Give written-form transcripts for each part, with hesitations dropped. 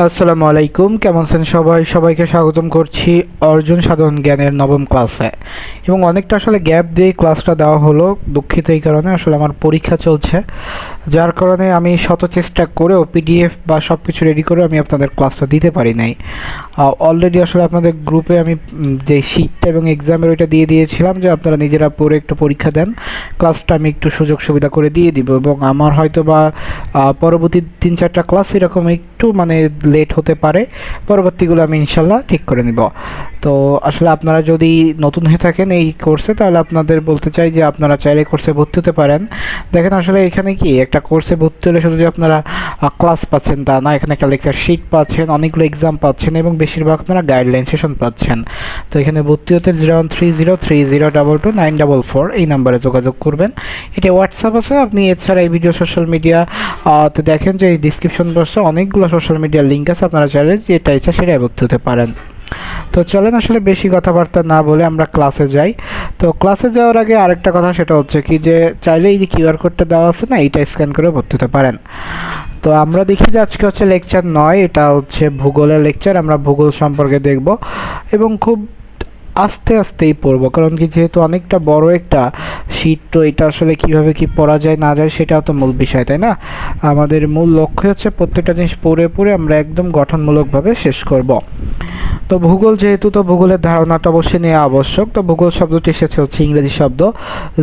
আসসালামু আলাইকুম, কেমন আছেন সবাই? সবাইকে স্বাগতম করছি অর্জন সাধারণ জ্ঞানের নবম ক্লাসে। এবং অনেকটা আসলে গ্যাপ দিয়ে ক্লাসটা দেওয়া হলো, দুঃখিত এই কারণে। আসলে আমার পরীক্ষা চলছে, যার কারণে আমি শত চেষ্টা করেও পিডিএফ বা সব কিছু রেডি করে আমি আপনাদের ক্লাসটা দিতে পারি নাই। অলরেডি আসলে আপনাদের গ্রুপে আমি যে শিটটা এবং এক্সামের ওইটা দিয়ে দিয়েছিলাম যে আপনারা নিজেরা পড়ে একটু পরীক্ষা দেন, ক্লাসটা আমি একটু সুযোগ সুবিধা করে দিয়ে দিব। এবং আমার হয়তো বা পরবর্তী 3-4টা ক্লাস এরকম একটু লেট হতে পারে, পরবর্তীগুলো আমি ইনশাল্লাহ ঠিক করে নিব। তো আসলে আপনারা যদি নতুন হয়ে থাকেন এই কোর্সে, তাহলে আপনাদের বলতে চাই যে আপনারা চাইলে কোর্সে ভর্তি হতে পারেন। দেখেন আসলে এখানে কি একটা কোর্সে ভর্তি হলে শুধু যে আপনারা ক্লাস পাচ্ছেন তা না, এখানে একটা লেকচার শিট পাচ্ছেন, অনেকগুলো এক্সাম পাচ্ছেন এবং বেশিরভাগ আপনারা গাইডলাইন সেশন পাচ্ছেন। তো এখানে ভর্তি হতে 013030222944 এই নাম্বারে যোগাযোগ করবেন। এটা হোয়াটসঅ্যাপ আছে। আপনি এছাড়া এই ভিডিও সোশ্যাল মিডিয়া তো দেখেন যে এই ডিসক্রিপশন বক্সে অনেকগুলো সোশ্যাল মিডিয়ার লিঙ্ক আছে, আপনারা চাইলে যেটা ইচ্ছা সেটাই ভর্তি হতে পারেন। তো চলেন আসলে বেশি কথাবার্তা না বলে আমরা ক্লাসে যাই। তো ক্লাসে যাওয়ার আগে আরেকটা কথা, সেটা হচ্ছে কি যে চাইলে এই যে কিউআর কোডটা দেওয়া আছে না, এইটা স্ক্যান করে ভর্তি হতে পারেন। তো আমরা দেখি যে আজকে হচ্ছে লেকচার 9, এটা হচ্ছে ভূগোলের লেকচার। আমরা ভূগোল সম্পর্কে দেখব এবং খুব আস্তে আস্তেই পড়বো, কারণ কি যেহেতু অনেকটা বড় একটা শীট, তো এটা আসলে কিভাবে কি পড়া যায় না যায় সেটাও তো মূল বিষয়, তাই না? আমাদের মূল লক্ষ্য হচ্ছে প্রত্যেকটা জিনিস পড়ে পড়ে আমরা একদম গঠনমূলকভাবে শেষ করব। তো ভূগোল যেহেতু, তো ভূগোলের ধারণাটা অবশ্যই নেওয়া আবশ্যক। তো ভূগোল শব্দটি এসেছে হচ্ছে ইংরেজি শব্দ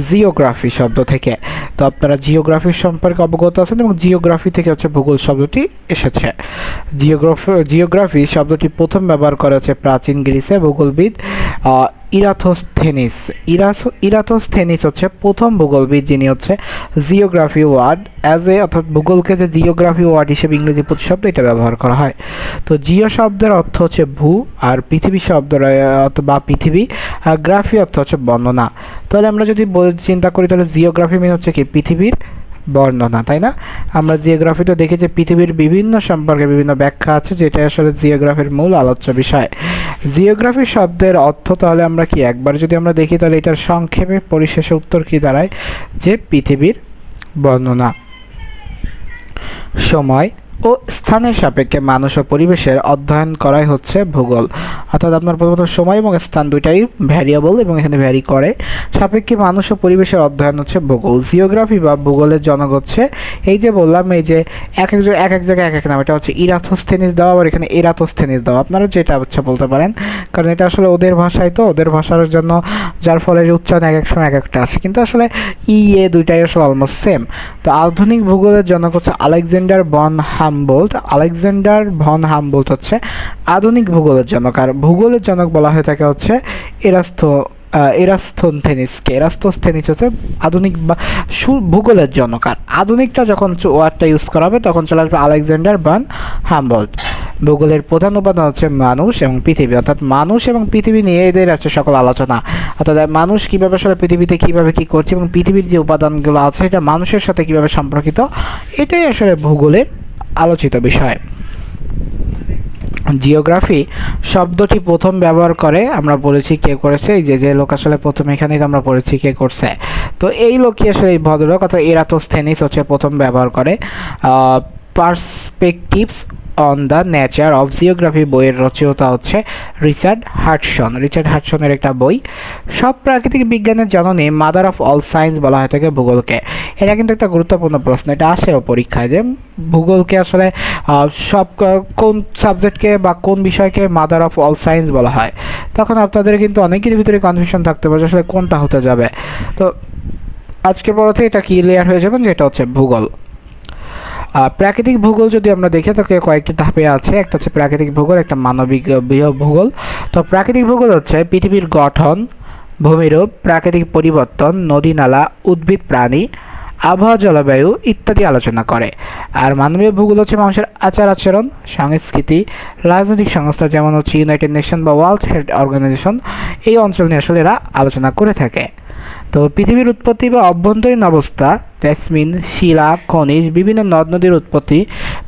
জিওগ্রাফি শব্দ থেকে। তো আপনারা জিওগ্রাফির সম্পর্কে অবগত আছেন এবং জিওগ্রাফি থেকে হচ্ছে ভূগোল শব্দটি এসেছে। জিওগ্রাফি শব্দটি প্রথম ব্যবহার করা হচ্ছে প্রাচীন গ্রিসে ভূগোলবিদ ইরাথোস্থেনিস হচ্ছে প্রথম ভূগোলবিদ, যিনি হচ্ছে জিওগ্রাফি ওয়ার্ড অর্থাৎ ভূগোলকে যে জিওগ্রাফি ওয়ার্ড হিসেবে ইংরেজি প্রতিশব্দ এটা ব্যবহার করা হয়। তো জিও শব্দের অর্থ হচ্ছে ভূ, আর পৃথিবী শব্দের বা পৃথিবী, আর গ্রাফি অর্থ হচ্ছে বর্ণনা। তাহলে আমরা যদি চিন্তা করি, তাহলে জিওগ্রাফি মানে হচ্ছে কি পৃথিবীর বর্ণনা, তাই না? আমরা জিওগ্রাফিটা দেখি যে পৃথিবীর বিভিন্ন সম্পর্কে বিভিন্ন ব্যাখ্যা আছে, যেটা আসলে জিওগ্রাফির মূল আলোচ্য বিষয়। জিওগ্রাফি শব্দের অর্থ তাহলে আমরা কি একবার যদি আমরা দেখি, তাহলে এটার সংক্ষেপে পরিশেষে উত্তর কি দাঁড়ায়, যে পৃথিবীর বর্ণনা। সময় ও স্থানের সাপেক্ষে মানুষ ও পরিবেশের অধ্যয়ন করাই হচ্ছে ভূগোল। অর্থাৎ আপনার প্রথমত সময় এবং স্থান দুইটাই ভ্যারিয়েবল এবং এখানে ভ্যারি করে, সাপেক্ষে মানুষ ও পরিবেশের অধ্যয়ন হচ্ছে ভূগোল। জিওগ্রাফি বা ভূগোলের জনক হচ্ছে, এই যে বললাম, এই যে এক এক জায়গায় এক এক নাম, এটা হচ্ছে ইরাথোস্থেনিস দেওয়া, আবার এখানে এরাথোস্থেনিস দেওয়া, আপনারা যেটা হচ্ছে বলতে পারেন, কারণ এটা আসলে ওদের ভাষায়, তো ওদের ভাষার জন্য যার ফলে উচ্চারণ এক এক সময় এক একটা আসে, কিন্তু আসলে দুইটাই আসলে অলমোস্ট সেম। তো আধুনিক ভূগোলের জনক হচ্ছে আলেকজান্ডার ভন হামবোল্ট হচ্ছে আধুনিক ভূগোলের জনক। আর ভূগোলের জনক বলা হয়ে থাকে হচ্ছে এরাস্তোস্থেনিস হচ্ছে আধুনিক বা ভূগোলের জনক। আর আধুনিকটা যখন ওয়ার্ডটা ইউজ করা হবে, তখন চলে আসবে আলেকজান্ডার ভন হামবোল্ট। ভূগোলের প্রধান উপাদান হচ্ছে মানুষ এবং পৃথিবী, অর্থাৎ মানুষ এবং পৃথিবী নিয়ে এদের আছে সকল আলোচনা। অর্থাৎ মানুষ কীভাবে আসলে পৃথিবীতে কীভাবে কী করছে এবং পৃথিবীর যে উপাদানগুলো আছে এটা মানুষের সাথে কীভাবে সম্পর্কিত, এটাই আসলে ভূগোলের আলোচিত বিষয়। জিওগ্রাফি শব্দটি প্রথম ব্যবহার করে আমরা বলেছি কে করেছে, এই যে লোক আসলে প্রথম এখানেই আমরা পড়েছি কে করছে। তো এই লোকই আসলে এই ভদ্রলোক অর্থাৎ এরাথোস্থেনিস হচ্ছে প্রথম ব্যবহার করে। Perspectives on the nature of geography বইয়ের রচয়িতা হচ্ছে রিচার্ড হাডসনের একটা বই। সব প্রাকৃতিক বিজ্ঞানের জননী, মাদার অফ অল সায়েন্স বলা হয় থাকে ভূগোলকে। এটা কিন্তু একটা গুরুত্বপূর্ণ প্রশ্ন, এটা আসেও পরীক্ষায়, যে ভূগোলকে আসলে সব কোন সাবজেক্টকে বা কোন বিষয়কে মাদার অফ অল সায়েন্স বলা হয়। তখন আপনাদের কিন্তু অনেকের ভিতরে কনফিউশন থাকতে পারে আসলে কোনটা হতে যাবে। তো আজকের পর থেকে এটা ক্লিয়ার হয়ে যাবেন যে এটা হচ্ছে ভূগোল। প্রাকৃতিক ভূগোল যদি আমরা দেখি, তাকে কয়েকটি ধাপে আছে। একটা হচ্ছে প্রাকৃতিক ভূগোল, একটা মানবিক ভূগোল। তো প্রাকৃতিক ভূগোল হচ্ছে পৃথিবীর গঠন, ভূমিরূপ, প্রাকৃতিক পরিবর্তন, নদী নালা, উদ্ভিদ প্রাণী, আবহাওয়া, জলবায়ু ইত্যাদি আলোচনা করে। আর মানবীয় ভূগোল হচ্ছে মানুষের আচার আচরণ, সংস্কৃতি, রাজনৈতিক সংস্থা যেমন হচ্ছে ইউনাইটেড নেশন বা ওয়ার্ল্ড হেলথ অর্গানাইজেশন, এই অঞ্চল নিয়ে আসলে এরা আলোচনা করে থাকে। তো পৃথিবীর উৎপত্তি বা অভ্যন্তরীণ অবস্থা, জেসমিন, শিলা, খনিজ, বিভিন্ন নদ নদীর উৎপত্তি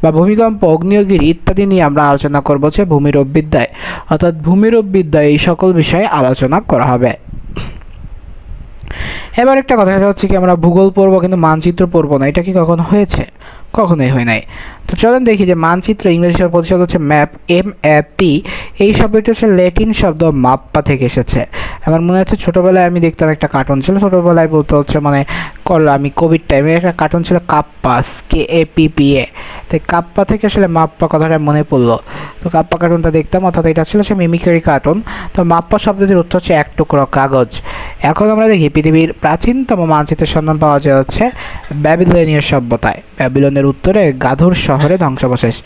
বা ভূমিকম্প, আগ্নেয়গিরি ইত্যাদি নিয়ে আমরা আলোচনা করব হচ্ছে ভূমিরূপ বিদ্যায়। অর্থাৎ ভূমিরূপ বিদ্যায় এই সকল বিষয়ে আলোচনা করা হবে। এবার একটা কথা, সেটা হচ্ছে কি আমরা ভূগোল পড়বো কিন্তু মানচিত্র পড়বো না, এটা কি কখনো হয়েছে? কখনোই হয় নাই। তো চলেন দেখি যে মানচিত্র ইংরেজি শব্দ প্রতিশব্দ হচ্ছে ম্যাপ, MAP। এই শব্দটি হচ্ছে ল্যাটিন শব্দ মাপ্পা থেকে এসেছে। আমার মনে হচ্ছে ছোটোবেলায় আমি দেখতাম একটা কার্টুন ছিল, ছোটোবেলায় বলতে হচ্ছে মানে আমি কোভিড টাইমে একটা কার্টুন ছিল কাপ্পাস, KAPPA। তো কাপ্পা থেকে আসলে মাপ্পা কথাটা মনে পড়লো। তো কাপ্পা কার্টুনটা দেখতাম, অর্থাৎ এটা ছিল সে মিমিক্রি কার্টুন। তো মাপ্পা শব্দটির অর্থ হচ্ছে এক টুকরো কাগজ। এখন আমরা দেখি পৃথিবীর প্রাচীনতম মানচিত্রের সন্ধান পাওয়া যায় হচ্ছে ব্যাবিলনীয় সভ্যতায়। ব্যাবিলনের উত্তরে গাধুর শহরে ধ্বংসাবশেষ।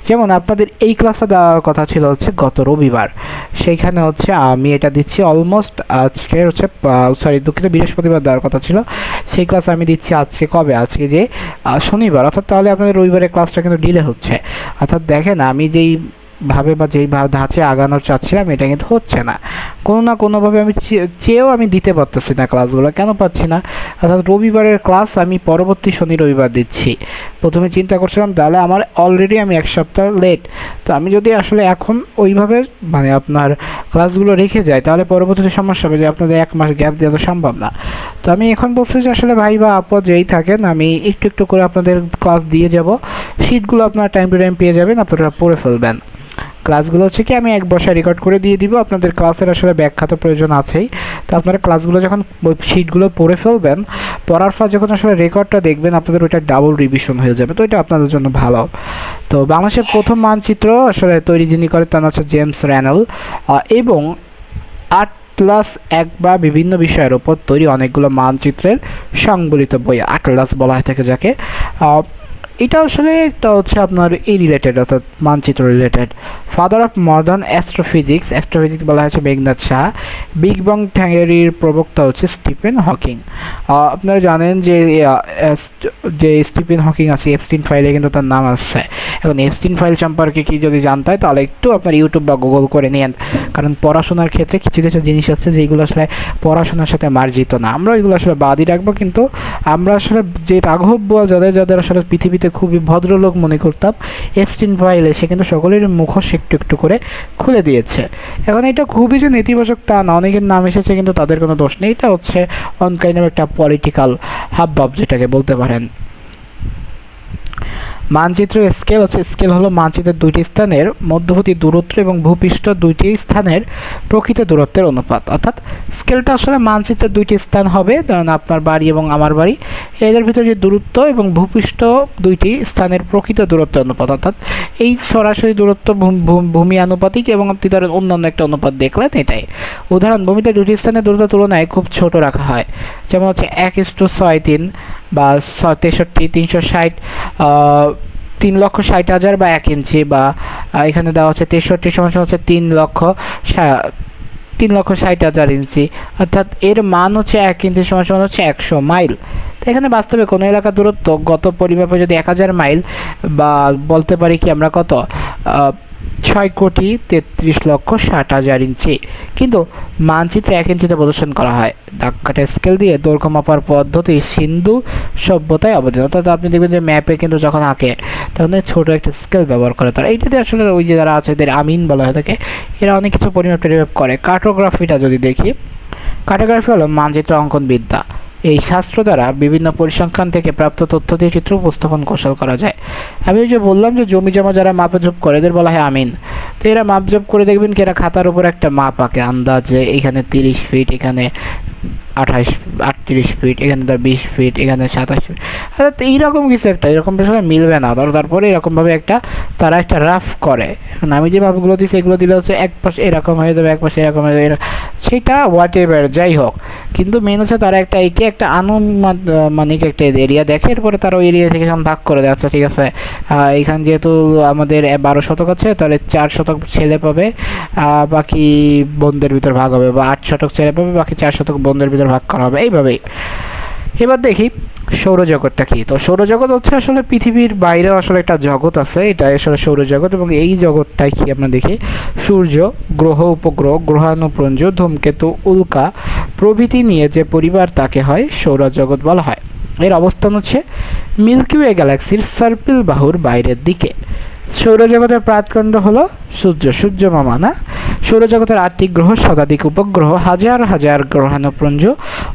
যেমন আপনাদের এই ক্লাসটা দেওয়ার কথা ছিল হচ্ছে গত রবিবার, সেইখানে হচ্ছে আমি এটা দিচ্ছি অলমোস্ট আজকে হচ্ছে দুঃখিত বৃহস্পতিবার দেওয়ার কথা ছিল, সেই ক্লাস আমি দিচ্ছি আজকে কবে, আজকে যে শনিবার, অর্থাৎ তাহলে আপনাদের রবিবারের ক্লাসটা কিন্তু ডিলে হচ্ছে। অর্থাৎ দেখেন আমি যেই ভাবে বা যেই ধাঁচে আগানোর চাচ্ছিলাম এটা কিন্তু হচ্ছে না, কোনো না কোনোভাবে আমি চেয়েও আমি দিতে পারতেছি না ক্লাসগুলো। কেন পাচ্ছি না? অর্থাৎ রবিবারের ক্লাস আমি পরবর্তী শনি রবিবার দিচ্ছি। প্রথমে চিন্তা করছিলাম তাহলে আমার অলরেডি আমি এক সপ্তাহ লেট। তো আমি যদি আসলে এখন ওইভাবে মানে আপনার ক্লাসগুলো রেখে যাই তাহলে পরবর্তীতে সমস্যা হবে, যে আপনাদের এক মাস গ্যাপ দেওয়া তো সম্ভব না। তো আমি এখন বলছি যে আসলে ভাই বা আপু যেই থাকেন আমি একটু একটু করে আপনাদের ক্লাস দিয়ে যাব, শিটগুলো আপনারা টাইম টু টাইম পেয়ে যাবেন, আপনারা পড়ে ফেলবেন। ক্লাসগুলো হচ্ছে কি আমি এক বসায় রেকর্ড করে দিয়ে দিব, আপনাদের ক্লাসের আসলে ব্যাখ্যা তো প্রয়োজন আছেই। তো আপনারা ক্লাসগুলো যখন শিটগুলো পড়ে ফেলবেন, পড়ার পর যখন আসলে রেকর্ডটা দেখবেন আপনাদের ওইটা ডাবল রিভিশন হয়ে যাবে, তো এটা আপনাদের জন্য ভালো। তো বাংলাদেশের প্রথম মানচিত্র আসলে তৈরি যিনি করে তার হচ্ছে জেমস র্যানেল, এবং আটলাস এক বা বিভিন্ন বিষয়ের উপর তৈরি অনেকগুলো মানচিত্রের সংবলিত বই, আটলাস বলা হয় থাকে যাকে। এটা আসলে একটা হচ্ছে আপনার এই রিলেটেড, অর্থাৎ মানচিত্র related. Father of modern astrophysics বলা হচ্ছে মেঘনাথ শাহ। বিগ ব্যাং থিওরির প্রবক্তা হচ্ছে স্টিফেন হকিং। আপনারা জানেন যে স্টিফেন হকিং আছে এপস্টিন ফাইলে কিন্তু তার নাম আসছে। এখন এপস্টিন ফাইল সম্পর্কে কি যদি জানতে হয় তাহলে একটু আপনার ইউটিউব বা গুগল করে নিন, কারণ পড়াশোনার ক্ষেত্রে কিছু কিছু জিনিস আছে যেগুলো আসলে পড়াশোনার সাথে মার্জিত না, আমরা এগুলো আসলে বাদই রাখবো। কিন্তু আমরা আসলে যে রাঘব বোয়াল যাদের আসলে পৃথিবীতে খুবই ভদ্রলোক মনে করতাম, এপস্টিন ফাইলে সে কিন্তু সকলের মুখোশ একটু একটু করে খুলে দিয়েছে। এখন এটা খুবই যে নেতিবাচক তা না, অনেকের নাম এসেছে কিন্তু তাদের কোনো দোষ নেই, এটা হচ্ছে অনকাইন্ড অফ একটা পলিটিক্যাল হাবভাব যেটাকে বলতে পারেন। মানচিত্রের স্কেল হলো মানচিত্রের দুইটি স্থানের মধ্যবর্তী দূরত্ব এবং ভূপৃষ্ঠ দুইটি স্থানের প্রকৃত দূরত্বের অনুপাত। অর্থাৎ স্কেলটা আসলে মানচিত্রের দুইটি স্থান হবে, ধরেন আপনার বাড়ি এবং আমার বাড়ি, এদের ভিতরে যে দূরত্ব এবং ভূপৃষ্ঠ দুইটি স্থানের প্রকৃত দূরত্বের অনুপাত, অর্থাৎ এই সরাসরি দূরত্ব ভূমি আনুপাতিক এবং আপনি ধরেন অন্যান্য একটা অনুপাত দেখলেন এটাই। উদাহরণ, ভূমিতে দুটি স্থানের দূরত্বের তুলনায় খুব ছোট রাখা হয়, যেমন হচ্ছে 1:6.3 বা 63, 360, 3,60,000 বা 1 ইঞ্চি, বা এখানে দেওয়া হচ্ছে 63 সমান হচ্ছে 3,60,000 ইঞ্চি, অর্থাৎ এর মান হচ্ছে 1 ইঞ্চি সমান হচ্ছে 100 মাইল। তো এখানে বাস্তবে কোনো এলাকার দূরত্ব গত পরিমাপে যদি 1000 মাইল, বা বলতে পারি কি আমরা কত 6,33,60,000 ইঞ্চি, কিন্তু মানচিত্রে 1 ইঞ্চিতে প্রদর্শন করা হয়। দাগকাঠা স্কেল দিয়ে দৈর্ঘ্য মাপার পদ্ধতি সিন্ধু সভ্যতায় অবদান, অর্থাৎ আপনি দেখবেন যে ম্যাপে কিন্তু যখন আঁকে তখন ছোট একটা স্কেল ব্যবহার করে তারা, এইটাতে আসলে ওই যে যারা আছে এদের আমিন বলা হয়ে থাকে, এরা অনেক কিছু পরিমাপ টেরিমাপ করে। কার্টোগ্রাফিটা যদি দেখি, কার্টোগ্রাফি হলো মানচিত্র অঙ্কন বিদ্যা। এই শাস্ত্র দ্বারা বিভিন্ন পরিসংখ্যান থেকে প্রাপ্ত তথ্য দিয়ে চিত্র উপস্থাপন কৌশল করা যায়। আমি ওই যে বললাম যে জমি জমা যারা মাপজোপ করে এদের বলা হয় আমিন। তো এরা মাপজোপ করে দেখবেন কি এরা খাতার উপর একটা মাপ আঁকে, আন্দাজে এখানে 30 ফিট, এখানে 38 ফিট, এখানে 20 ফিট, এখানে 27 ফিট, অর্থাৎ এইরকম কিছু একটা, এরকম আসলে মিলবে না, তারপরে এরকমভাবে একটা তারা একটা রাফ করে। আমি যে মাপগুলো দিচ্ছি এগুলো দিলে হচ্ছে এক পাশে এরকম হয়ে যাবে, এক পাশে এরকম হয়ে যাবে, সেটা হোয়াট এভার যাই হোক, কিন্তু মেন হচ্ছে তারা একটা একে একটা আনুমানিক একটা এরিয়া দেখে, এরপরে তারা ওই এরিয়া থেকে ভাগ করে দেয়। আচ্ছা ঠিক আছে, এখানে যেহেতু আমাদের 12 শতক আছে তাহলে 4 শতক ছেলে পাবে, বাকি বোনদের ভিতর ভাগ হবে, বা 8 শতক ছেলে পাবে, বাকি 4 শতক বোনদের ভিতর ভাগ করা হবে, এইভাবেই। এবার দেখি সৌরজগৎটা কি। তো সৌরজগৎ হচ্ছে আসলে পৃথিবীর বাইরেও আসলে একটা জগৎ আছে, এটা আসলে সৌরজগৎ, এবং এই জগৎটাই কি আমরা দেখি সূর্য, গ্রহ, উপগ্রহ, গ্রহাণুপুঞ্জ, ধূমকেতু, উল্কা প্রভৃতি নিয়ে যে পরিবার তাকে হয় সৌরজগৎ বলা হয়। এর অবস্থান হচ্ছে মিল্কি ওয়ে গ্যালাক্সির সার্পিল বাহুর বাইরের দিকে। সৌরজগতের প্রাণকেন্দ্র হলো সূর্য মামা না, সৌরজগতের 8টি গ্রহ, শতাধিক উপগ্রহ, হাজার হাজার গ্রহাণুপুঞ্জ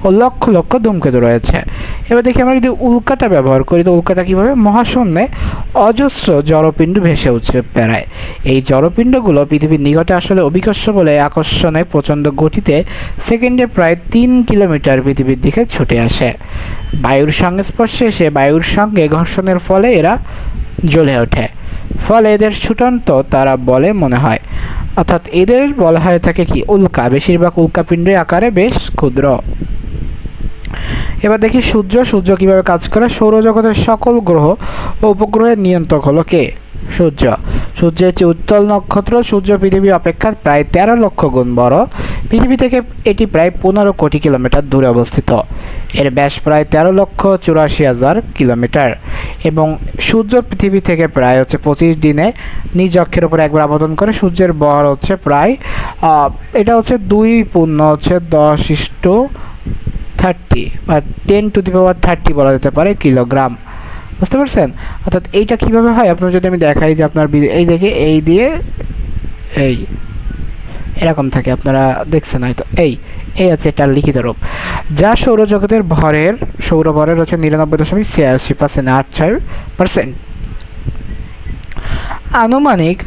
ও লক্ষ লক্ষ ধূমকেতু রয়েছে। এবার দেখি আমরা যদি উল্কাটা ব্যবহার করি, তো উল্কাটা কীভাবে? মহাশূন্যে অজস্র জড়পিণ্ড ভেসে উঠছে বেড়ায়। এই জড়পিণ্ডগুলো পৃথিবীর নিকটে আসলে অভিকর্ষ বলে আকর্ষণে প্রচণ্ড গতিতে সেকেন্ডে প্রায় 3 কিলোমিটার পৃথিবীর দিকে ছুটে আসে। বায়ুর সংস্পর্শে এসে বায়ুর সঙ্গে ঘর্ষণের ফলে এরা জ্বলে ওঠে, ফলে এদের ছুটন্ত তারা বলে মনে হয়, অর্থাৎ এদের বলা হয়ে থাকে কি? উল্কা। বেশিরভাগ উল্কাপিণ্ডের আকারে বেশ ক্ষুদ্র। এবার দেখি সূর্য কিভাবে কাজ করে। সৌরজগতের সকল গ্রহ ও উপগ্রহের নিয়ন্ত্রক হলো কে? সূর্যের চেয়ে উত্তল নক্ষত্র। সূর্য পৃথিবী অপেক্ষা প্রায় 13 লক্ষ গুণ বড়। পৃথিবী থেকে এটি প্রায় 15 কোটি কিলোমিটার দূরে অবস্থিত। এর ব্যাস প্রায় 13,84,000 কিলোমিটার এবং সূর্য পৃথিবী থেকে প্রায় 25 দিনে নিজ অক্ষের উপর একবার আবর্তন করে। সূর্যের ভর প্রায় এটা 2.10⁻30 বা 10⁻30 বলা যেতে পারে কিলোগ্রাম। বুঝতে পারছেন? অর্থাৎ এইটা কিভাবে হয় আপনার যদি আমি দেখাই যে আপনার এই দেখে এই দিয়ে এই এরকম থাকে, আপনারা দেখছেন হয়তো। এই আছে এটার লিখিত রূপ, যা সৌরজগতের সৌর ভরের 99.86% আনুমানিক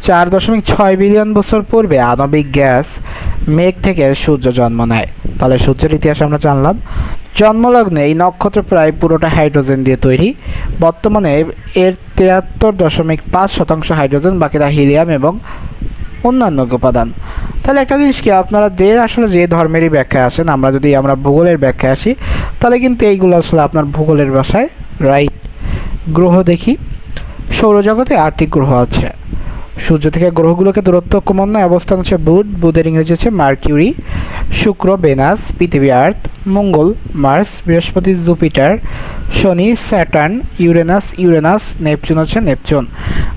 4.6 বিলিয়ন বছর পূর্বে আণবিক গ্যাস মেঘ থেকে সূর্য জন্ম নেয়। তাহলে সূর্যের ইতিহাস আমরা জানলাম। জন্মলগ্নে এই নক্ষত্র প্রায় পুরোটা হাইড্রোজেন দিয়ে তৈরি। বর্তমানে এর 73.5% হাইড্রোজেন, বাকিটা হিলিয়াম এবং অন্যান্য উপাদান। তাহলে একটা জিনিস কি, আপনারা আসলে যে ধর্মেরই ব্যাখ্যা আসেন, আমরা ভূগোলের ব্যাখ্যা আসি, তাহলে কিন্তু এইগুলো আসলে আপনার ভূগোলের ভাষায় রাইট। গ্রহ দেখি। সৌরজগতে 8টি গ্রহ আছে। সূর্য থেকে গ্রহগুলোকে দূরত্ব ক্রমান্বয়ে অবস্থান হচ্ছে বুধের ইংরেজি হচ্ছে মার্কিউরি, শুক্র ভেনাস, পৃথিবী আর্থ, মঙ্গল মার্স, বৃহস্পতি জুপিটার, শনি স্যাটার্ন, ইউরেনাস, নেপচুন হচ্ছে নেপচুন।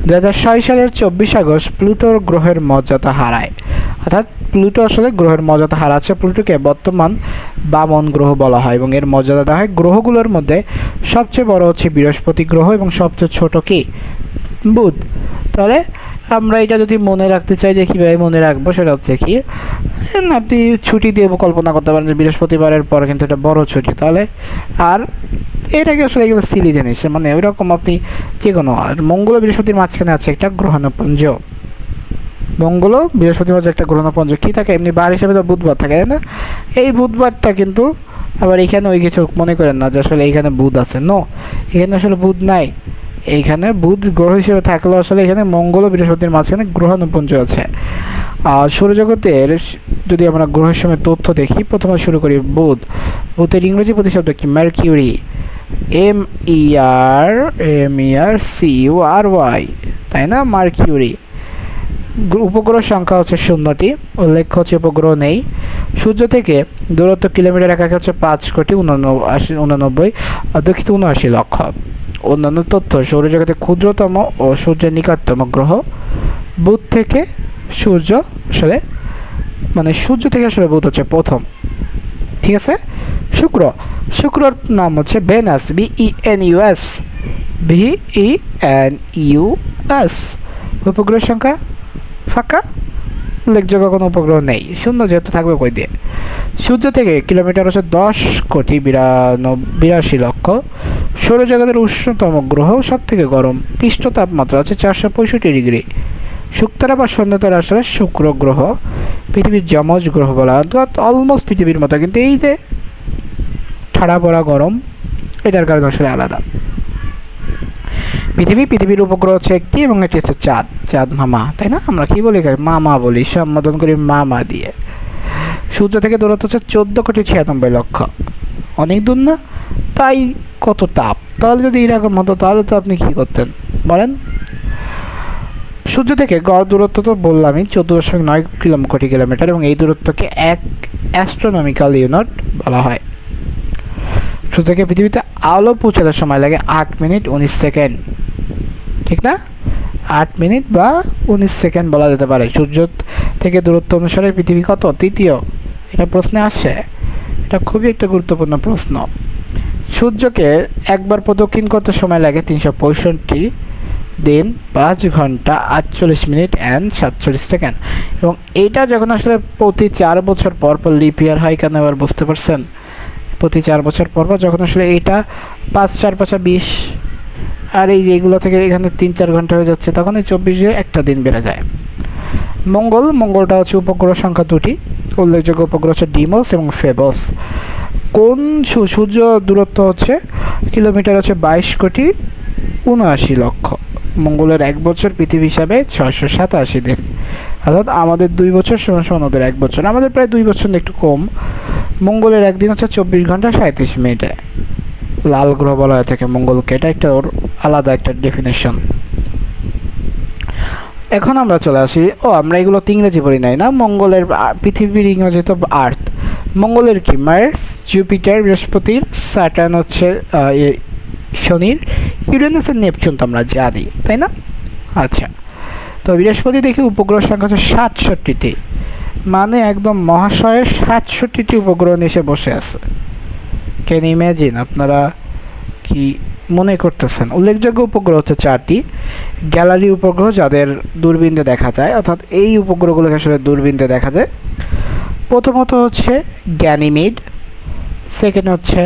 2006 সালের 24 আগস্ট প্লুটোর গ্রহের মর্যাদা হারায়, অর্থাৎ প্লুটো আসলে গ্রহের মর্যাদা হারাচ্ছে। প্লুটোকে বর্তমান বামন গ্রহ বলা হয় এবং এর মর্যাদা দেওয়া হয়। গ্রহগুলোর মধ্যে সবচেয়ে বড় হচ্ছে বৃহস্পতি গ্রহ এবং সবচেয়ে ছোট কি? বুধ। তাহলে আমরা এটা যদি মনে রাখতে চাই যে কীভাবে মনে রাখবো, সেটা হচ্ছে কি, আপনি ছুটি দিয়ে কল্পনা করতে পারেন যে বৃহস্পতিবারের পর কিন্তু এটা বড় ছুটি। তাহলে আর এটাকে আসলে এগুলো সিলি জিনিস, মানে ওইরকম আপনি যে কোনো মঙ্গল ও বৃহস্পতির মাঝখানে আছে একটা গ্রহাণুপুঞ্জ। মঙ্গল ও বৃহস্পতির মাঝে একটা গ্রহাণুপুঞ্জ কী থাকে? এমনি বার হিসেবে তো বুধবার থাকে, তাই না? এই বুধবারটা কিন্তু আবার এখানে ওই কিছু মনে করেন না যে আসলে এইখানে বুধ আছে। এখানে আসলে বুধ নাই। এইখানে বুধ গ্রহ হিসেবে থাকলেও আসলে এখানে মঙ্গল ও বৃহস্পতির মাঝখানে গ্রহাণুপুঞ্জ আছে। আর সৌরজগতের যদি আমরা গ্রহের সময় তথ্য দেখি, প্রথমে শুরু করি বুধের ইংরেজি প্রতিশব্দ কি? মার্কিউরি, MERCURY, তাই না? মার্কিউরি। উপগ্রহ সংখ্যা হচ্ছে 0টি, উল্লেখ্য হচ্ছে উপগ্রহ নেই। সূর্য থেকে দূরত্ব কিলোমিটার একাকে হচ্ছে 5,79,79 লক্ষ। অন্যান্য তথ্য: সৌরজগতের ক্ষুদ্রতম ও সূর্যের নিকটতম গ্রহ বুধ থেকে সূর্য আসলে সূর্য থেকে আসলে বুধ হচ্ছে প্রথম। ঠিক আছে। শুক্রর নাম হচ্ছে ভেনাস, VENUS। উপগ্রহ সংখ্যা ফাঁকা, উল্লেখযোগ্য কোনো উপগ্রহ নেই। শূন্য যেহেতু থাকবে কই দিয়ে? সূর্য থেকে কিলোমিটার হচ্ছে 10,82 লক্ষ। সৌরজগতের উষ্ণতম গ্রহ, সব থেকে গরম, পৃষ্ঠ তাপমাত্রা হচ্ছে 465 ডিগ্রি। শুকতারা বা সন্ধ্যাতারা আসলে শুক্র গ্রহ, পৃথিবীর যমজ গ্রহ বলা হয়, অলমোস্ট পৃথিবীর মতো, কিন্তু এই যে ঠাড়া পড়া গরম, এটার কারণে আসলে আলাদা। পৃথিবীর উপগ্রহ হচ্ছে একটি এবং এটি হচ্ছে চাঁদ মামা, তাই না? আমরা কি বলি? মামা বলি, সম্বোধন করি মামা দিয়ে। সূর্য থেকে দূরত্ব হচ্ছে 14,96 লক্ষ। অনেক দূর না? তাই কত তাপ। তাহলে যদি এরকম হতো তাহলে তো আপনি কি করতেন বলেন? সূর্য থেকে গড় দূরত্ব তো বললামই, 14.9 কোটি কিলোমিটার এবং এই দূরত্বকে 1 অ্যাস্ট্রোনমিক্যাল ইউনিট বলা হয়। সূর্য থেকে পৃথিবীতে আলো পৌঁছাতে সময় লাগে 8 মিনিট 19 সেকেন্ড, ঠিক না? 8 মিনিট বা 19 সেকেন্ড বলা যেতে পারে। সূর্য থেকে দূরত্ব অনুসারে পৃথিবী কত? তৃতীয়। এটা প্রশ্নে আসে, এটা খুবই একটা গুরুত্বপূর্ণ প্রশ্ন। সূর্যকে একবার প্রদক্ষিণ করতে সময় লাগে 365 দিন 5 ঘন্টা 48 মিনিট অ্যান্ড 47 সেকেন্ড। এবং এইটা যখন আসলে প্রতি 4 বছর পর পর লিপ ইয়ার হয় কেন এবার বুঝতে পারছেন? প্রতি 4 বছর পর পর যখন আসলে এইটা 5 4 5 20 আর এই যে এগুলো থেকে এখানে 3-4 ঘন্টা হয়ে যাচ্ছে, তখন এই 24-এ একটা দিন বেড়ে যায়। মঙ্গলটা হচ্ছে উপগ্রহ সংখ্যা 2টি। উল্লেখযোগ্য উপগ্রহ হচ্ছে ডিমোস এবং ফেবস। কোন সূর্য দূরত্ব হচ্ছে কিলোমিটার হচ্ছে 22,79,00,000। মঙ্গলের 1 বছর পৃথিবী হিসাবে 687 দিন, অর্থাৎ আমাদের 2 বছর সমান সমান ওদের 1 বছর। আমাদের প্রায় 2 বছর একটু কম। মঙ্গলের একদিন হচ্ছে 24 ঘন্টা 37 মিনিটে। লাল গ্রহ বলা হয়ে থাকে মঙ্গলকে, এটা একটা ওর আলাদা একটা ডেফিনেশন। এখন আমরা চলে আসি, আমরা এগুলো তো ইংরেজি পড়ি নাই না। মঙ্গলের পৃথিবীর ইংরেজি তো আর্থ। মঙ্গলের কি মার্স, জুপিটার, বৃহস্পতির, স্যাটার্ন হচ্ছে শনির, ইউরেনাস আর নেপচুন তো আমরা জানি, তাই না? আচ্ছা, তো বৃহস্পতি দেখি উপগ্রহ সংখ্যা হচ্ছে 67টি, মানে একদম মহাশয়ের 67টি উপগ্রহ এসে বসে আছে। Can imagine? আপনারা কি মনে করতেছেন? উল্লেখযোগ্য উপগ্রহ হচ্ছে 4টি। গ্যালারি উপগ্রহ যাদের দূরবীনে দেখা যায়, অর্থাৎ এই উপগ্রহগুলোকে আসলে দূরবীনে দেখা যায়। প্রথমত হচ্ছে গ্যানিমিড, সেকেন্ড হচ্ছে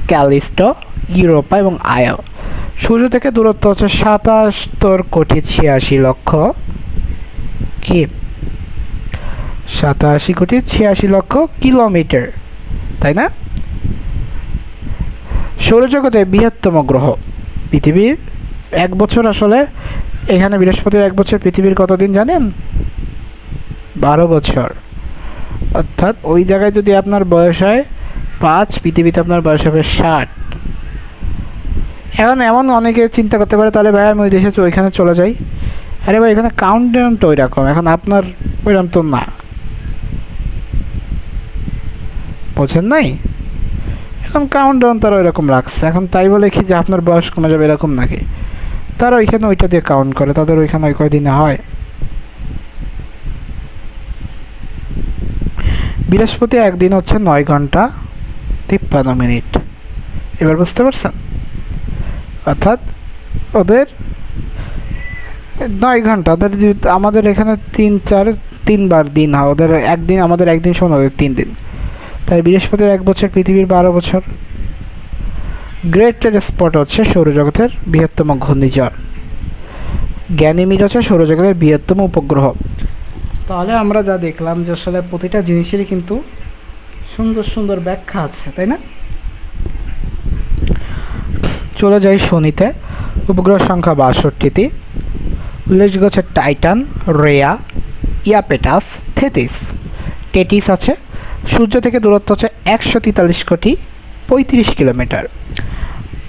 ক্যালিস্টো, ইউরোপা এবং আয়ো। সূর্য থেকে দূরত্ব হচ্ছে 87,86,00,000 কি 87,86,00,000 কিলোমিটার, তাই না? সৌরজগতের বৃহত্তম গ্রহ পৃথিবীর 1 বছর আসলে এখানে বৃহস্পতির 1 বছর, পৃথিবীর কতদিন জানেন? 12 বছর। অর্থাৎ ওই জায়গায় যদি আপনার বয়স হয় 5, পৃথিবীতে আপনার বয়স হবে 60। এখন এমন অনেকে চিন্তা করতে পারে, তাহলে ভাই আমি ওই দেশে ওইখানে চলে যাই। আরে ভাই, এখানে কাউন্টডাউন তো ওই রকম, এখন আপনার ওইরকম তো না, বোঝেন নাই? এখন কাউন্টডাউন তারা ওইরকম রাখছে। এখন তাই বলে কি যে আপনার বয়স কমে যাবে এরকম নাকি? তারা ওইখানে ওইটা দিয়ে কাউন্ট করে, তাদের ওইখানে ওই কয়দিনে হয়। বৃহস্পতি একদিন হচ্ছে 9 ঘন্টা 53 মিনিট। এবার বুঝতে পারছেন? অর্থাৎ ওদের 9 ঘন্টা, ওদের আমাদের এখানে 3-4-3 বার দিন হয়, ওদের একদিন, আমাদের একদিন সমান ওদের 3 দিন। তাই বৃহস্পতির 1 বছর, পৃথিবীর 12 বছর। গ্রেট রেড স্পট হচ্ছে সৌরজগতের বৃহত্তম ঘূর্ণিঝড়। গ্যানিমিড হচ্ছে সৌরজগতের বৃহত্তম উপগ্রহ। তাহলে আমরা যা দেখলাম যে আসলে প্রতিটা জিনিসেরই কিন্তু সুন্দর সুন্দর ব্যাখ্যা আছে, তাই না? চলে যাই শনিতে। উপগ্রহ সংখ্যা 62টি। উল্লেখযোগ্য হচ্ছে টাইটান, রেয়া, ইয়াপেটাস, থেটিস। টেটিস আছে। সূর্য থেকে দূরত্ব হচ্ছে 143,35,00,000 কিলোমিটার।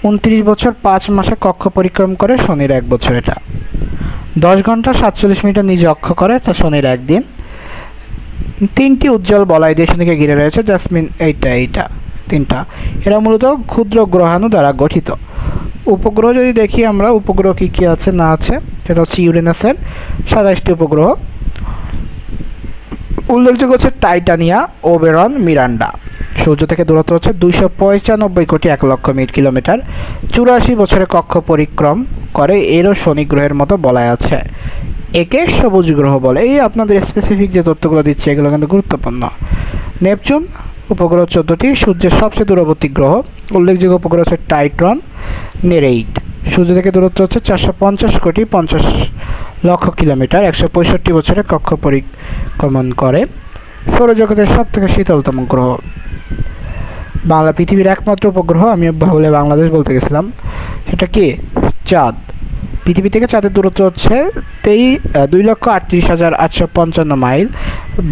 29 বছর 5 মাসে কক্ষ পরিক্রম করে শনির 1 বছর। এটা 10 ঘন্টা 47 মিনিটে নিজ অক্ষ করে, তা শনির একদিন। 3টি উজ্জ্বল বলয় দিয়ে শনিকে ঘিরে রয়েছে, জাসমিন এইটা 3টা। এরা মূলত ক্ষুদ্র গ্রহাণু দ্বারা গঠিত। উপগ্রহ যদি দেখি আমরা, উপগ্রহ কী কী আছে না আছে, সেটা হচ্ছে ইউরেনাসের 27টি উপগ্রহ। উল্লেখযোগ্য হচ্ছে টাইটানিয়া, ওবেরন, মিরান্ডা। সূর্য থেকে দূরত্ব হচ্ছে 295,01,00,000 কিলোমিটার। 84 বছরে কক্ষ পরিক্রম করে, এরও শনি গ্রহের মতো বলয় আছে। একে সবুজ গ্রহ বলে। এই আপনাদের স্পেসিফিক যে তথ্যগুলো দিচ্ছে এগুলো কিন্তু গুরুত্বপূর্ণ। নেপচুন উপগ্রহ 14টি, সূর্যের সবচেয়ে দূরবর্তী গ্রহ। উল্লেখযোগ্য উপগ্রহ হচ্ছে টাইট্রন, নেরেইড। সূর্য থেকে দূরত্ব হচ্ছে 450,50,00,000 কিলোমিটার। 165 বছরে কক্ষ পরিক্রমণ করে। সৌরজগতের সবথেকে শীতলতম গ্রহ। পৃথিবীর একমাত্র উপগ্রহ, আমি বলে বাংলাদেশ বলতে গেছিলাম, সেটা কি? চাঁদ। পৃথিবী থেকে চাঁদের দূরত্ব হচ্ছে 2,38,855 মাইল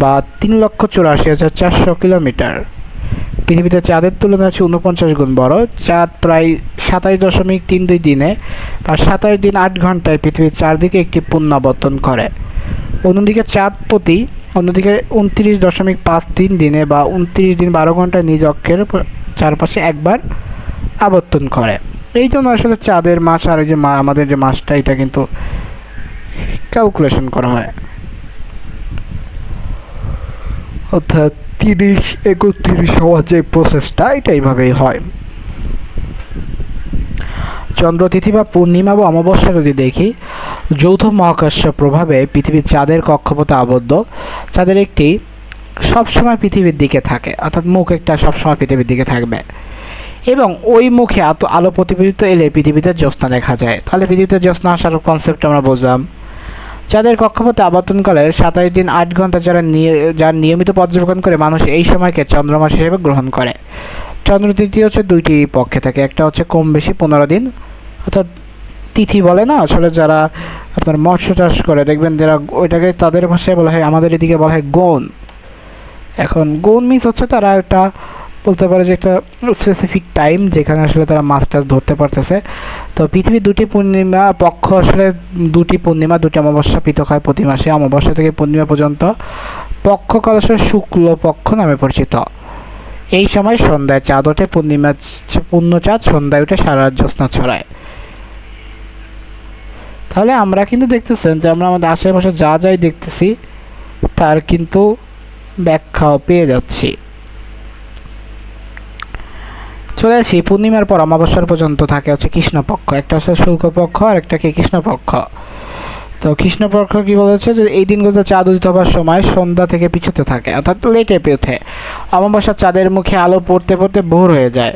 বা 3,84,400 কিলোমিটার। পৃথিবীতে চাঁদের তুলনায় 49 গুণ বড়। চাঁদ প্রায় 27.32 দিনে বা 27 দিন 8 ঘন্টায় পৃথিবীর চারদিকে একটি পুনরাবর্তন করে। অন্যদিকে 29.53 দিনে বা 29 দিন 12 ঘন্টায় নিজ অক্ষের চারপাশে একবার আবর্তন করে। এই জন্য আসলে চাঁদের মাস আর এই যে আমাদের যে মাসটা, এটা কিন্তু ক্যালকুলেশন করা হয়, অর্থাৎ 30-31 হওয়ার যে প্রসেসটা, এটা এইভাবেই হয়। চন্দ্র তিথি বা পূর্ণিমা বা অমাবস্যা যদি দেখি, যৌথ মহাকর্ষ প্রভাবে পৃথিবীর চাঁদের কক্ষপথে আবদ্ধ। চাঁদের একটি সবসময় পৃথিবীর দিকে থাকে, অর্থাৎ মুখ একটা সবসময় পৃথিবীর দিকে থাকবে, এবং ওই মুখে আলো প্রতিফলিত এলে পৃথিবীতে জ্যোৎস্না দেখা যায়। তাহলে পৃথিবীতে জ্যোৎস্না আসার কনসেপ্ট আমরা বুঝলাম। চাঁদের কক্ষপথে আবর্তনকালে 27 দিন 8 ঘন্টা যার নিয়মিত পর্যবেক্ষণ করে মানুষ এই সময়কে চন্দ্রমাস হিসেবে গ্রহণ করে। চন্দ্র তিথি হচ্ছে দুইটি পক্ষে থাকে, একটা হচ্ছে কম বেশি 15 দিন, অর্থাৎ তিথি বলে না আসলে, যারা আপনার মৎস্য চাষ করে দেখবেন যারা, ওইটাকে তাদের ভাষায় বলা হয়, আমাদের এদিকে বলা হয় গৌণ। এখন গৌণ মিন্স হচ্ছে তারা একটা বলতে পারে যে একটা স্পেসিফিক টাইম যেখানে আসলে তারা মাছ টাছ ধরতে পারতেছে। তো পৃথিবীর দুটি পূর্ণিমা পক্ষ, আসলে দুটি পূর্ণিমা দুটি অমাবস্যা পৃথক হয় প্রতি মাসে। অমাবস্যা থেকে পূর্ণিমা পর্যন্ত পক্ষকাল আসলে শুক্ল পক্ষ নামে পরিচিত। এই সময় সন্ধ্যায় চাঁদ ওঠে, পূর্ণ চাঁদ সন্ধ্যায় উঠে সারা রাত জ্যোৎস্না ছড়ায়। তাহলে আমরা কিন্তু দেখতেছেন যে আমরা আমাদের আশেপাশে যা যাই দেখতেছি তার কিন্তু ব্যাখ্যাও পেয়ে যাচ্ছি। চলে আসি পূর্ণিমার পর অমাবস্যার পর্যন্ত থাকে হচ্ছে কৃষ্ণপক্ষ, একটা হচ্ছে শুক্লপক্ষ আর একটা কি কৃষ্ণপক্ষ। তো কৃষ্ণপক্ষ কি বলেছে যে এই দিনগুলোতে চাঁদ উদিত হবার সময় সন্ধ্যা থেকে পিছুতে থাকে, অর্থাৎ লেটে ওঠে। অমাবস্যা চাঁদের মুখে আলো পড়তে পড়তে ভোর হয়ে যায়,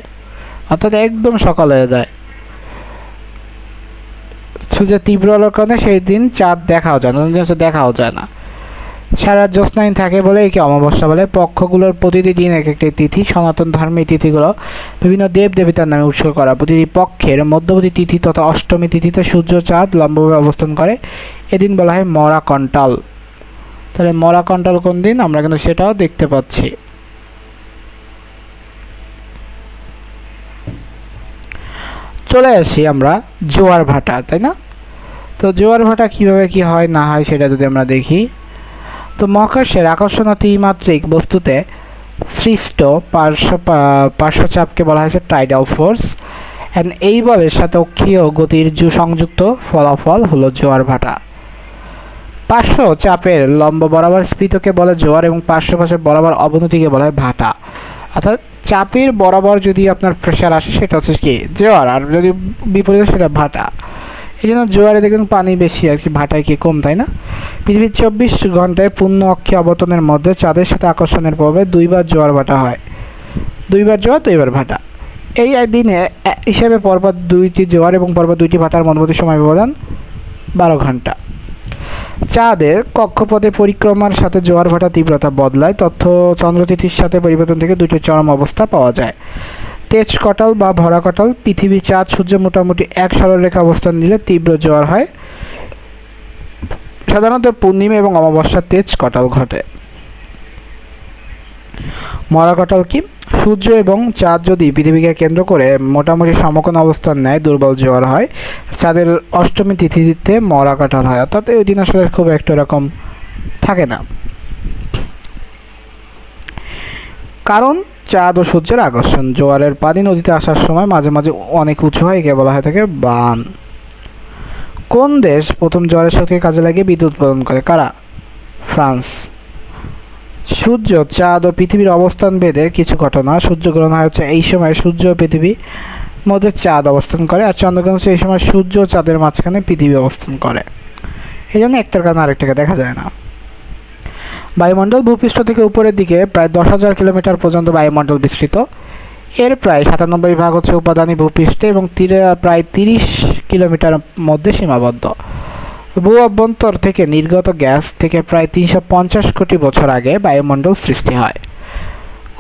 অর্থাৎ একদম সকাল হয়ে যায়। সূর্যের তীব্র আলোর কারণে সেই দিন চাঁদ দেখাও যায় না, দেখাও যায় না। সারা জ্যোৎস্নাহীন থাকে বলে একে অমাবস্যা বলে। পক্ষগুলোর প্রতিটি দিন এক একটি তিথি। সনাতন ধর্মে এই তিথিগুলো বিভিন্ন দেব দেবতার নামে উৎসর্গ করা। প্রতিটি পক্ষের মধ্যবর্তী তিথি তথা অষ্টমী তিথিতে সূর্য চাঁদ লম্বভাবে অবস্থান করে, এদিন বলা হয় মরা কন্টাল। তাহলে মরা কন্টাল কোন দিন আমরা কিন্তু সেটাও দেখতে পাচ্ছি। চলে আসি আমরা জোয়ার ভাটা, তাই না? তো জোয়ার ভাটা কীভাবে কি হয় না হয় সেটা যদি আমরা দেখি, তো মহাকর্ষের আকর্ষণ ত্রিমাত্রিক বস্তুতে সৃষ্ট পার্শ্বচাপকে বলা হয়েছে টাইডাল ফোর্স, অ্যান্ড এই বলের সাথে অক্ষীয় গতির সংযুক্ত ফলাফল হলো জোয়ার ভাটা। পার্শ্ব চাপের লম্ব বরাবর স্ফীতকে বলে জোয়ার এবং পার্শ্বপাশের বরাবর অবনতিকে বলা হয় ভাটা। অর্থাৎ চাপের বরাবর যদি আপনার প্রেশার আসে সেটা হচ্ছে কি জোয়ার, আর যদি বিপরীতে সেটা ভাটা। এই জন্য জোয়ারে দেখবেন পানি বেশি আর কি, ভাটায় কি কম, তাই না? পৃথিবীর 24 ঘন্টায় পূর্ণ অক্ষে অবতনের মধ্যে চাঁদের সাথে আকর্ষণের প্রভাবে দুইবার জোয়ার ভাটা হয়। দুইবার জোয়ার দুইবার ভাটা। এই দিনে হিসেবে পরপর দুইটি জোয়ার এবং পরপর দুইটি ভাটার মধ্যবর্তী সময় ব্যবধান 12 ঘন্টা। চাঁদের কক্ষপথে পরিক্রমার সাথে জোয়ার ভাটা তীব্রতা বদলায়। তথ্য চন্দ্রতিথির সাথে পরিবর্তন থেকে দুইটি চরম অবস্থা পাওয়া যায়। তেজ কটাল বা ভরা কটাল, পৃথিবীর চাঁদ সূর্য মোটামুটি এক সরলরেখা অবস্থান নিলে তীব্র জোয়ার হয়। সাধারণত পূর্ণিমা এবং অমাবস্যার তেজ কটাল ঘটে। মরা কটাল কি? সূর্য এবং চাঁদ যদি পৃথিবীকে কেন্দ্র করে মোটামুটি সমকোণ অবস্থান নেয় দুর্বল জোয়ার হয়। চাঁদের অষ্টমী তিথিতে মরা কাটাল হয়, অর্থাৎ ওই দিন আসলে খুব একটা এরকম থাকে না, কারণ চাঁদ ও সূর্যের আকর্ষণ। জোয়ারের পানি নদীতে আসার সময় মাঝে মাঝে অনেক উঁচু হয়, একে বলা হয় থাকে বান। কোন দেশ প্রথম জোয়ারের শক্তিকে কাজে লাগিয়ে বিদ্যুৎ উৎপাদন করে? কারা? ফ্রান্স। সূর্য, চাঁদ ও পৃথিবীর অবস্থান ভেদের কিছু ঘটনা। সূর্যগ্রহণ হয় হচ্ছে এই সময় সূর্য ও পৃথিবীর মধ্যে চাঁদ অবস্থান করে, আর চন্দ্রগ্রহণ হচ্ছে এই সময় সূর্য ও চাঁদের মাঝখানে পৃথিবী অবস্থান করে। এই জন্য একটার কারণে আরেকটাকে দেখা যায় না। বায়ুমণ্ডল ভূপৃষ্ঠ থেকে উপরের দিকে প্রায় 10,000 কিলোমিটার পর্যন্ত বায়ুমণ্ডল বিস্তৃত। এর প্রায় 97 ভাগ হচ্ছে উপাদানী ভূপৃষ্ঠে এবং প্রায় 30 কিলোমিটার মধ্যে সীমাবদ্ধ। ভূ অভ্যন্তর থেকে নির্গত গ্যাস থেকে প্রায় 350 কোটি বছর আগে বায়ুমণ্ডল সৃষ্টি হয়।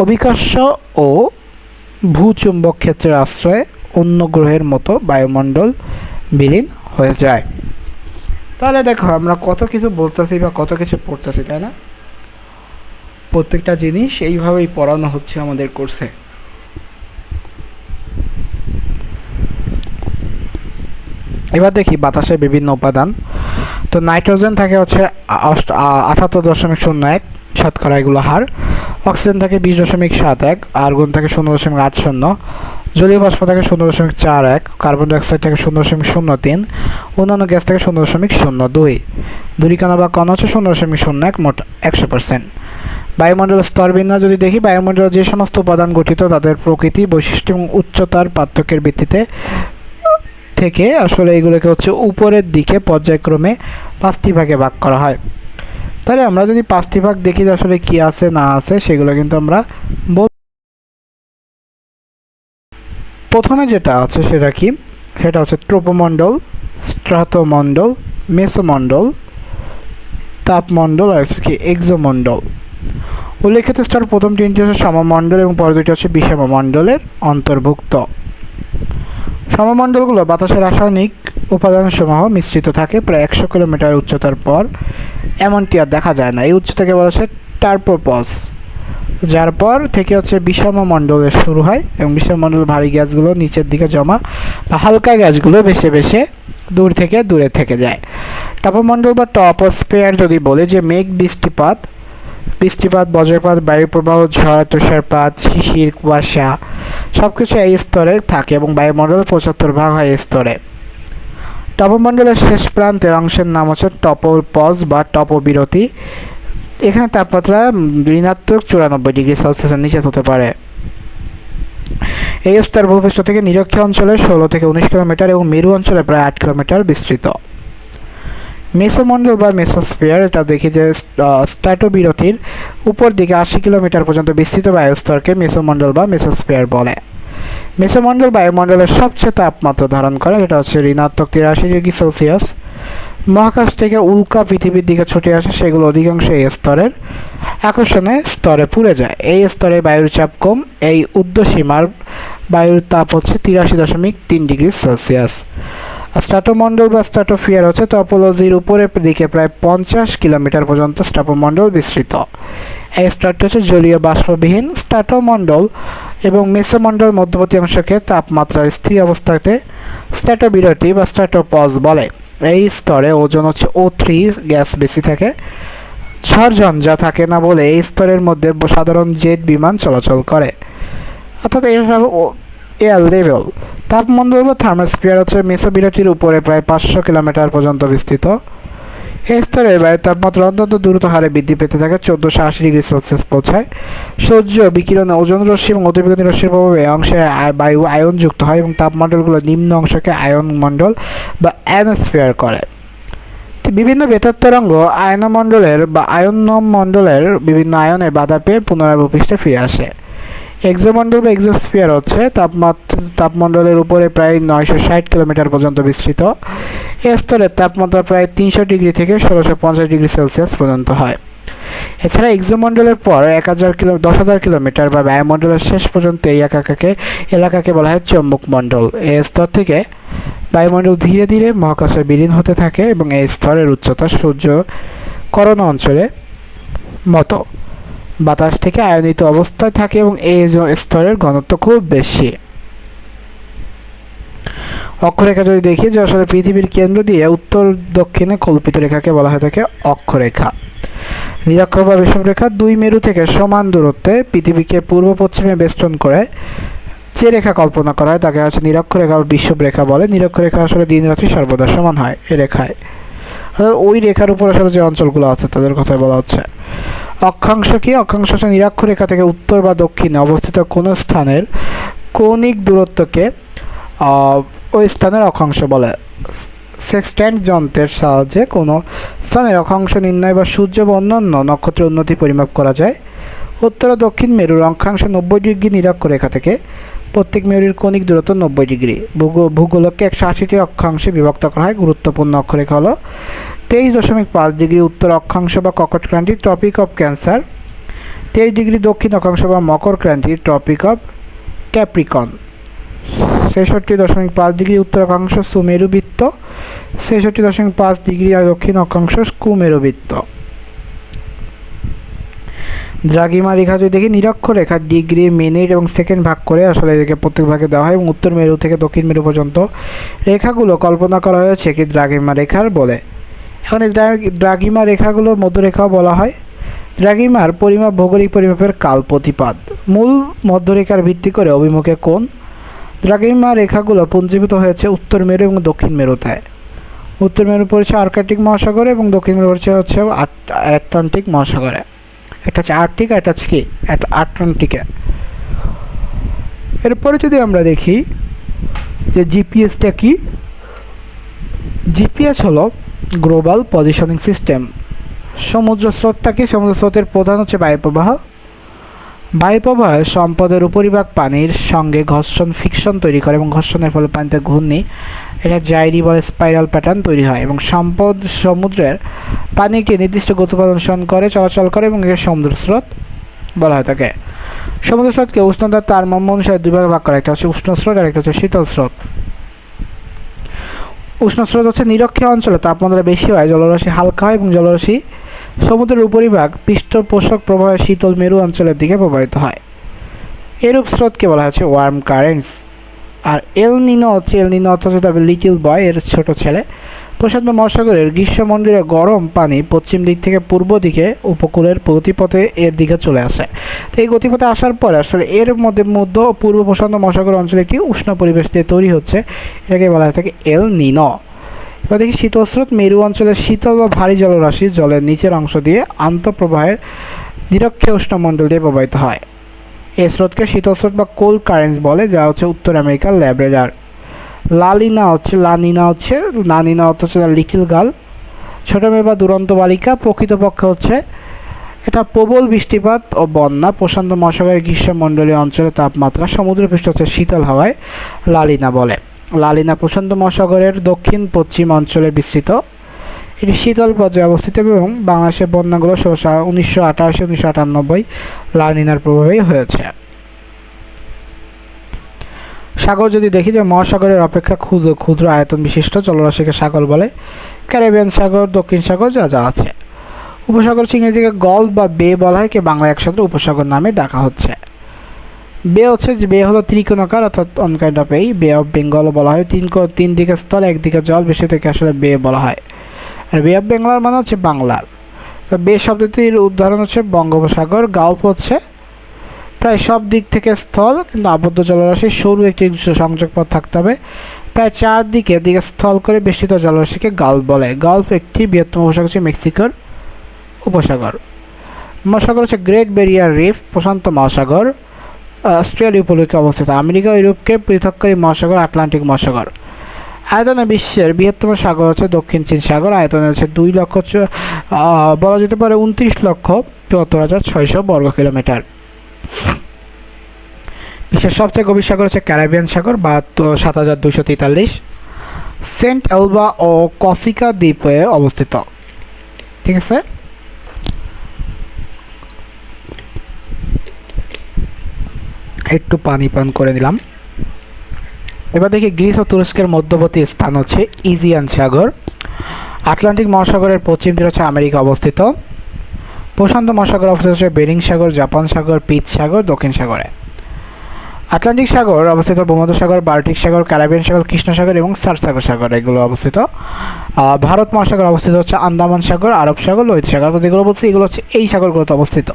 অভিকর্ষ ও ভূচুম্বক ক্ষেত্রের আশ্রয়ে অন্য গ্রহের মতো বায়ুমণ্ডল বিলীন হয়ে যায়। তাহলে দেখো আমরা কত কিছু বলতেছি বা কত কিছু পড়তেছি, তাই না? প্রত্যেকটা জিনিস এইভাবেই পড়ানো হচ্ছে আমাদের কোর্সে। এবার দেখি বাতাসের বিভিন্ন উপাদান। তো নাইট্রোজেন থাকে হচ্ছে 78.01 শতকরা, এগুলো হার। অক্সিজেন থাকে 20.71, আর্গন থাকে 0.80, জলীয় বাষ্প থাকে 0.41, কার্বন ডাইঅক্সাইড থাকে 0.03, অন্যান্য গ্যাস থাকে 0.02, ধূলিকণা বা কণা হচ্ছে 0.01, মোট 100%। বায়ুমণ্ডলের স্তর বিন্যাস যদি দেখি, বায়ুমণ্ডলের যে সমস্ত উপাদান গঠিত তাদের প্রকৃতি, বৈশিষ্ট্য এবং উচ্চতার পার্থক্যের ভিত্তিতে থেকে আসলে এগুলোকে হচ্ছে উপরের দিকে পর্যায়ক্রমে 5টি ভাগে ভাগ করা হয়। তাহলে আমরা যদি 5টি ভাগ দেখি যে আসলে কি আছে না আছে সেগুলো কিন্তু আমরা প্রথমে যেটা আছে সেটা কি, সেটা হচ্ছে ট্রোপোমণ্ডল, স্ট্রাটোমণ্ডল, মেসোমণ্ডল, তাপমণ্ডল আর হচ্ছে কি এক্সোমণ্ডল। উল্লেখিত স্তর প্রথম তিনটি হচ্ছে সমমণ্ডল এবং পর দুটি হচ্ছে বিষমমণ্ডলের অন্তর্ভুক্ত। সমমণ্ডলগুলো বাতাসের রাসায়নিক উপাদানসমূহ মিশ্রিত থাকে প্রায় 100 কিলোমিটার উচ্চতার পর। এমনটি আর দেখা যায় না। এই উচ্চতাকে বলা হচ্ছে টার্পোপজ, যার পর থেকে হচ্ছে বিষমমণ্ডলের শুরু হয় এবং বিষমমণ্ডল ভারী গ্যাসগুলো নিচের দিকে জমা বা হালকা গ্যাসগুলো বেশি বেশি দূরে থেকে যায়। তাপমণ্ডল বা টপোস্ফিয়ার যদি বলে যে মেঘ, বৃষ্টিপাত, বজ্রপাত, বায়ুপ্রবাহ, ঝড়, তুষারপাত, শিশির, কুয়াশা সবকিছু এই স্তরে থাকে এবং বায়ুমণ্ডলের 75% হয় এই স্তরে। তাপমণ্ডলের শেষ প্রান্তের অংশের নাম হচ্ছে টপোপজ বা টপোবিরতি। এখানে তাপমাত্রা -94°C নিচে হতে পারে। এই স্তর ভূপৃষ্ঠ থেকে নিরক্ষীয় অঞ্চলে 16 থেকে 19 কিলোমিটার এবং মেরু অঞ্চলে প্রায় 8 কিলোমিটার বিস্তৃত। মেসোমণ্ডল বা মেসোস্ফিয়ার, এটা দেখি যে স্ট্র্যাটোবিরতির উপর দিকে 80 কিলোমিটার পর্যন্ত বিস্তৃত বায়ুস্তরকে মেসোমণ্ডল বা মেসোস্ফিয়ার বলে। মেসোমণ্ডল বায়ুমণ্ডলের সবচেয়ে তাপমাত্রা ধারণ করে, যেটা হচ্ছে -83°C। মহাকাশ থেকে উল্কা পৃথিবীর দিকে ছুটে আসে, সেগুলো অধিকাংশ এই স্তরের আকর্ষণে স্তরে পুড়ে যায়। এই স্তরে বায়ুর চাপ কম, এই ঊর্ধ্বসীমার বায়ুর তাপ হচ্ছে 83.3°C। স্ট্র্যাটোমণ্ডল বা স্ট্র্যাটোস্ফিয়ার হচ্ছে টপোলজির উপরের দিকে প্রায় 50 কিলোমিটার পর্যন্ত স্ট্র্যাটোমণ্ডল বিস্তৃত। এই স্তরটি হচ্ছে জলীয় বাষ্পবিহীন। স্ট্র্যাটোমণ্ডল এবং মেসোমণ্ডল মধ্যবর্তী অংশকে তাপমাত্রার স্থির অবস্থাতে স্ট্র্যাটোবিরতি বা স্ট্র্যাটোপজ বলে। এই স্তরে ওজন হচ্ছে O3 গ্যাস বেশি থাকে, ঝড়ঝঞ্ঝা থাকে না বলে এই স্তরের মধ্যে সাধারণ জেট বিমান চলাচল করে, অর্থাৎ এয়ার লেভেল। তাপমণ্ডল বা থার্মোস্ফিয়ার হচ্ছে মেসোবিরতির উপরে প্রায় 500 কিলোমিটার পর্যন্ত বিস্তৃত। এই স্তরে বায়ুর তাপমাত্রা অত্যন্ত দ্রুত হারে বৃদ্ধি পেতে থাকে, 1480°C পৌঁছায়। সূর্য বিকিরণে ওজোন রশ্মি এবং অতিবেগুনি রশ্মির প্রভাবে অংশে বায়ু আয়নযুক্ত হয় এবং তাপমণ্ডলগুলো নিম্ন অংশকে আয়ন মণ্ডল বা অ্যানোস্ফিয়ার করে। বিভিন্ন বেতার তরঙ্গ আয়নমণ্ডলের বা আয়নমণ্ডলের বিভিন্ন আয়নে বাধা পেয়ে পুনরায় ভূপৃষ্ঠে ফিরে আসে। এক্সোমণ্ডল বা এক্সোস্ফিয়ার হচ্ছে তাপমণ্ডলের উপরে প্রায় 960 কিলোমিটার পর্যন্ত বিস্তৃত। এ স্তরের তাপমাত্রা প্রায় 300 ডিগ্রি থেকে 1650°C পর্যন্ত হয়। এছাড়া এক্সোমণ্ডলের পর 10,000 কিলোমিটার বা বায়ুমণ্ডলের শেষ পর্যন্ত এই এলাকাকে বলা হয় চৌম্বকমণ্ডল। এই স্তর থেকে বায়ুমণ্ডল ধীরে ধীরে মহাকাশে বিলীন হতে থাকে এবং এই স্তরের উচ্চতা সূর্য করোনা অঞ্চলে মতো বাতাস থেকে আয়নিত অবস্থায় থাকে এবং এই স্তরের ঘনত্ব খুব বেশি। অক্ষরেখা যদি দেখি যে আসলে পৃথিবীর কেন্দ্র দিয়ে উত্তর দক্ষিণে কল্পিত রেখাকে বলা হয় থাকে অক্ষরেখা। নিরক্ষর বা বিষুবরেখা 2 মেরু থেকে সমান দূরত্বে পৃথিবীকে পূর্ব পশ্চিমে বেষ্টন করে যে রেখা কল্পনা করা হয় তাকে হচ্ছে নিরক্ষরেখা বা বিষুবরেখা বলে। নিরক্ষরেখা আসলে দিন রাত্রি সর্বদা সমান হয় এ রেখায়, ওই রেখার উপর আসলে যে অঞ্চলগুলো আছে তাদের কথাই বলা হচ্ছে। অক্ষাংশ কি? অক্ষাংশ হচ্ছে নিরক্ষরেখা থেকে উত্তর বা দক্ষিণে অবস্থিত কোনো স্থানের কৌণিক দূরত্বকে ওই স্থানের অক্ষাংশ বলে। সেক্সট্যান্ট যন্ত্রের সাহায্যে কোনো স্থানের অক্ষাংশ নির্ণয় বা সূর্য বা অন্যান্য নক্ষত্রের উন্নতি পরিমাপ করা যায়। উত্তর ও দক্ষিণ মেরুর অক্ষাংশ 90 ডিগ্রি নিরক্ষরেখা থেকে প্রত্যেক মেরুর কৌণিক দূরত্ব 90 ডিগ্রি। ভূগোলকে 180টি অক্ষাংশে বিভক্ত করা হয়। গুরুত্বপূর্ণ অক্ষরেখা হলো 23.5 ডিগ্রি উত্তর অক্ষাংশ বা কর্কট ক্রান্তি ট্রপিক অফ ক্যান্সার, 23 ডিগ্রি দক্ষিণ অক্ষাংশ বা মকর ক্রান্তি ট্রপিক অফ ক্যাপ্রিকন, 66.5 ডিগ্রি উত্তর অক্ষাংশ সুমেরু বৃত্ত, 66.5 ডিগ্রি দক্ষিণ অক্ষাংশ কুমেরু বৃত্ত। দ্রাঘিমা রেখা যদি দেখি, নিরক্ষরেখা ডিগ্রি, মিনিট এবং সেকেন্ড ভাগ করে আসলে এদেরকে প্রত্যেক ভাগে দেওয়া হয় এবং উত্তর মেরু থেকে দক্ষিণ মেরু পর্যন্ত রেখাগুলো কল্পনা করা হয়েছে একটি দ্রাঘিমা রেখার বলে। এখন এই দ্রাঘিমা রেখাগুলো মধ্যরেখাও বলা হয়। দ্রাঘিমার পরিমাপ ভৌগোলিক পরিমাপের কাল প্রতিপাদ। মূল মধ্যরেখার ভিত্তি করে অভিমুখে কোণ। দ্রাঘিমা রেখাগুলো পুঞ্জীভূত হয়েছে উত্তর মেরু এবং দক্ষিণ মেরুতে। উত্তর মেরু পড়েছে আর্কটিক মহাসাগরে এবং দক্ষিণ মেরু পড়েছে হচ্ছে আটলান্টিক মহাসাগরে। এটা হচ্ছে আর্কটিক আর এটা হচ্ছে কি আটলান্টিকে। এরপরে যদি আমরা দেখি যে জিপিএসটা কি, জিপিএস হলো গ্লোবাল পজিশনিং সিস্টেম। সমুদ্র স্রোতটা কি? সমুদ্র স্রোতের প্রধান হচ্ছে বায়ুপ্রবাহ। বায়ুপ্রবাহে সম্পদের উপরিভাগ পানির সঙ্গে ঘর্ষণ ফ্রিকশন তৈরি করে এবং ঘর্ষণের ফলে পানিতে ঘূর্ণি, এটা জাইরি বলে স্পাইরাল প্যাটার্ন তৈরি হয় এবং সমুদ্রের পানি একটি নির্দিষ্ট গতিপথ অনুসরণ করে চলাচল করে এবং একে সমুদ্র স্রোত বলা হয় থাকে। সমুদ্র স্রোতকে উষ্ণতার তারতম্য অনুসারে দুই ভাগে ভাগ করা, একটা হচ্ছে উষ্ণ স্রোত আর একটা হচ্ছে শীতল স্রোত। উষ্ণ স্রোত হচ্ছে নিরক্ষীয় অঞ্চলে তাপমাত্রা বেশি হয়, জলরাশি হালকা হয় এবং জলরাশি সমুদ্রের উপরিভাগ পৃষ্ঠপোষক প্রবাহে শীতল মেরু অঞ্চলের দিকে প্রবাহিত হয়। এরূপ স্রোতকে বলা হচ্ছে ওয়ার্ম কারেন্টস। আর এল নিনো অর্থ হচ্ছে লিটল বয়, এর ছোট ছেলে। প্রশান্ত মহাসাগরের গ্রীষ্মমণ্ডলীয় গরম পানি পশ্চিম দিক থেকে পূর্ব দিকে উপকূলের গতিপথে এর দিকে চলে আসে। তো এই গতিপথে আসার পরে আসলে এর মধ্য ও পূর্ব প্রশান্ত মহাসাগর অঞ্চলে একটি উষ্ণ পরিবেশ দিয়ে তৈরি হচ্ছে, এটাকে বলা হয়ে থাকে এল নিনো। এবার দেখি শীতল স্রোত মেরু অঞ্চলের শীতল বা ভারী জলরাশি জলের নিচের অংশ দিয়ে আন্তঃপ্রবাহের নিরক্ষীয় উষ্ণমণ্ডল দিয়ে প্রবাহিত হয়। এই স্রোতকে শীতল স্রোত বা কোল্ড কারেন্টস বলে, যা হচ্ছে উত্তর আমেরিকার ল্যাব্রাডর। লানিনা অর্থ হচ্ছে লিটল গার্ল, ছোট মেয়ে বা দুরন্ত বালিকা। প্রকৃতপক্ষে হচ্ছে এটা প্রবল বৃষ্টিপাত ও বন্যা প্রশান্ত মহাসাগরের গ্রীষ্মমণ্ডলীয় অঞ্চলের তাপমাত্রা সমুদ্রপৃষ্ঠ হচ্ছে শীতল হাওয়ায় লালিনা বলে। লালিনা প্রশান্ত মহাসাগরের দক্ষিণ পশ্চিম অঞ্চলে বিস্তৃত। এটি শীতল পর্যায়ে অবস্থিত এবং বাংলাদেশের বন্যাগুলো 1988-1998 লানিনার প্রভাবেই হয়েছে। সাগর যদি দেখি যে মহাসাগরের অপেক্ষা ক্ষুদ্র ক্ষুদ্র আয়তন বিশিষ্ট জলরাশিকে সাগর বলে। ক্যারিবিয়ান সাগর, দক্ষিণ সাগর যা যা আছে। উপসাগর ইংরেজিকে গল্ফ বা বে বলা হয়, কে বাংলা একসাথে উপসাগর নামে ডাকা হচ্ছে। বে হলো ত্রিকোণাকার অর্থাৎ অন কাইন্ড অফ এই বে অফ বেঙ্গল বলা হয়। তিন দিকে স্থল, একদিকে জল, বেশি থেকে আসলে বে বলা হয়। আর বে অফ বেঙ্গল মানে হচ্ছে বাংলার। তো বে শব্দটির উদাহরণ হচ্ছে বঙ্গোপসাগর। গালফ হচ্ছে প্রায় সব দিক থেকে স্থল কিন্তু আবদ্ধ জলরাশির সরু একটি সংযোগ পথ থাকতে হবে, প্রায় চারদিকে স্থল করে বেষ্টিত জলরাশিকে গালফ বলে। গালফ একটি বৃহত্তম উপসাগর হচ্ছে মেক্সিকোর উপসাগর। মহাসাগর হচ্ছে গ্রেট ব্যারিয়ার রিফ, প্রশান্ত মহাসাগর অস্ট্রেলিয়া উপকূলে অবস্থিত। আমেরিকা ও ইউরোপকে পৃথককারী মহাসাগর আটলান্টিক মহাসাগর। আয়তনে বিশ্বের বৃহত্তম সাগর হচ্ছে দক্ষিণ চীন সাগর, আয়তনে হচ্ছে 2 লক্ষ বলা যেতে পারে 29,74,600 বর্গ কিলোমিটার। বিশ্বের সবচেয়ে গভীর সাগর হচ্ছে ক্যারিবিয়ান সাগর 72,243, সেন্ট এলবা ও কসিকা দ্বীপে অবস্থিত। ঠিক আছে, একটু পানি পান করে নিলাম। এবার দেখি গ্রিস ও তুরস্কের মধ্যবর্তী স্থান হচ্ছে ইজিয়ান সাগর। আটলান্টিক মহাসাগরের পশ্চিম তীরে হচ্ছে আমেরিকা অবস্থিত। প্রশান্ত মহাসাগর অবস্থিত হচ্ছে বেরিং সাগর, জাপান সাগর, পিচ সাগর দক্ষিণ সাগরে। আটলান্টিক সাগর অবস্থিত ভূমধ্যসাগর, বাল্টিক সাগর, ক্যারিবিয়ান সাগর, কৃষ্ণ সাগর এবং সার্ক সাগর এগুলো অবস্থিত। ভারত মহাসাগর অবস্থিত হচ্ছে আন্দামান সাগর, আরব সাগর, লোহিত সাগর। তো যেগুলো বলছি এগুলো হচ্ছে এই সাগরগুলোতে অবস্থিত।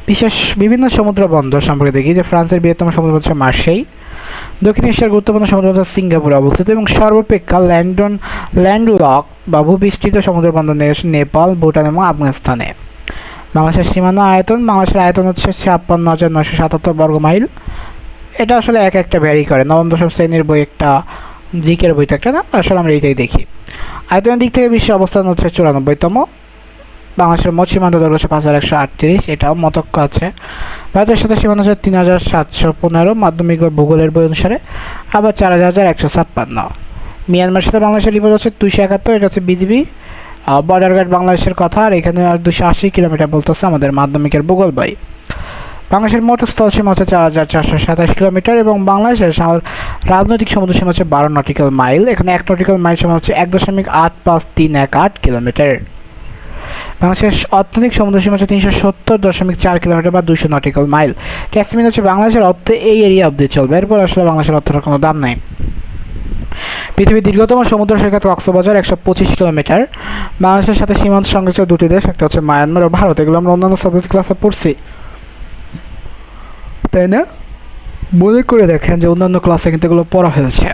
বিশেষ বিভিন্ন সমুদ্র বন্দর সম্পর্কে দেখি যে ফ্রান্সের বৃহত্তম সমুদ্র হচ্ছে মার্সেই। দক্ষিণ এশিয়ার গুরুত্বপূর্ণ সমুদ্র হচ্ছে সিঙ্গাপুরে অবস্থিত এবং সর্বাপেক্ষা ল্যান্ডলক বা ভূবিস্তৃত সমুদ্র বন্দর নেপাল, ভুটান এবং আফগানিস্তানে। বাংলাদেশের সীমানা আয়তন, বাংলাদেশের আয়তন হচ্ছে 56,977 বর্গ মাইল। এটা আসলে একটা ভ্যারি করে। নবম দশম শ্রেণীর বই একটা, জিকের বইটা একটা না, আসলে আমরা এইটাই দেখি। আয়তনের দিক থেকে বিশ্বের অবস্থান হচ্ছে 94তম। বাংলাদেশের মোট সীমান্ত দৈর্ঘ্য হচ্ছে 5,138, এটাও মতক্য আছে। ভারতের সাথে সীমান্ত হচ্ছে 3,715 মাধ্যমিক বা ভূগোলের বই অনুসারে, আবার 4,156। মিয়ানমারের সাথে বাংলাদেশের রিপোর্ট হচ্ছে 271, এটা হচ্ছে বিজিবি বর্ডার গার্ড বাংলাদেশের কথা। আর এখানে 280 কিলোমিটার বলতেছে আমাদের মাধ্যমিকের ভূগোল বই। বাংলাদেশের মোট স্থলসীমা হচ্ছে 4,427 কিলোমিটার এবং বাংলাদেশের রাজনৈতিক সমুদ্র সীমা হচ্ছে 12 নটিক্যাল মাইল। এখানে 1 নটিক্যাল মাইল সমান হচ্ছে 1.85318 কিলোমিটার। বাংলাদেশের অর্থনৈতিক সমুদ্র সীমা হচ্ছে 370.4 কিলোমিটার বা 200 নটিক্যাল মাইল। ট্যাক্সমিন হচ্ছে বাংলাদেশের অর্থে এই এরিয়া অবধি চলবে, এরপর আসলে বাংলাদেশের অর্থের কোনো দাম নাই। পৃথিবীর দীর্ঘতম সমুদ্র সৈকত কক্সবাজার 125 কিলোমিটার। বাংলাদেশের সাথে সীমান্ত সংযুক্ত দুটি দেশ, একটা হচ্ছে মায়ানমার ও ভারত। এগুলো আমরা অন্যান্য সাবজেক্ট ক্লাসে পড়ছি, তাই না? মনে করে দেখেন যে অন্যান্য ক্লাসে কিন্তু এগুলো পড়া হয়েছে।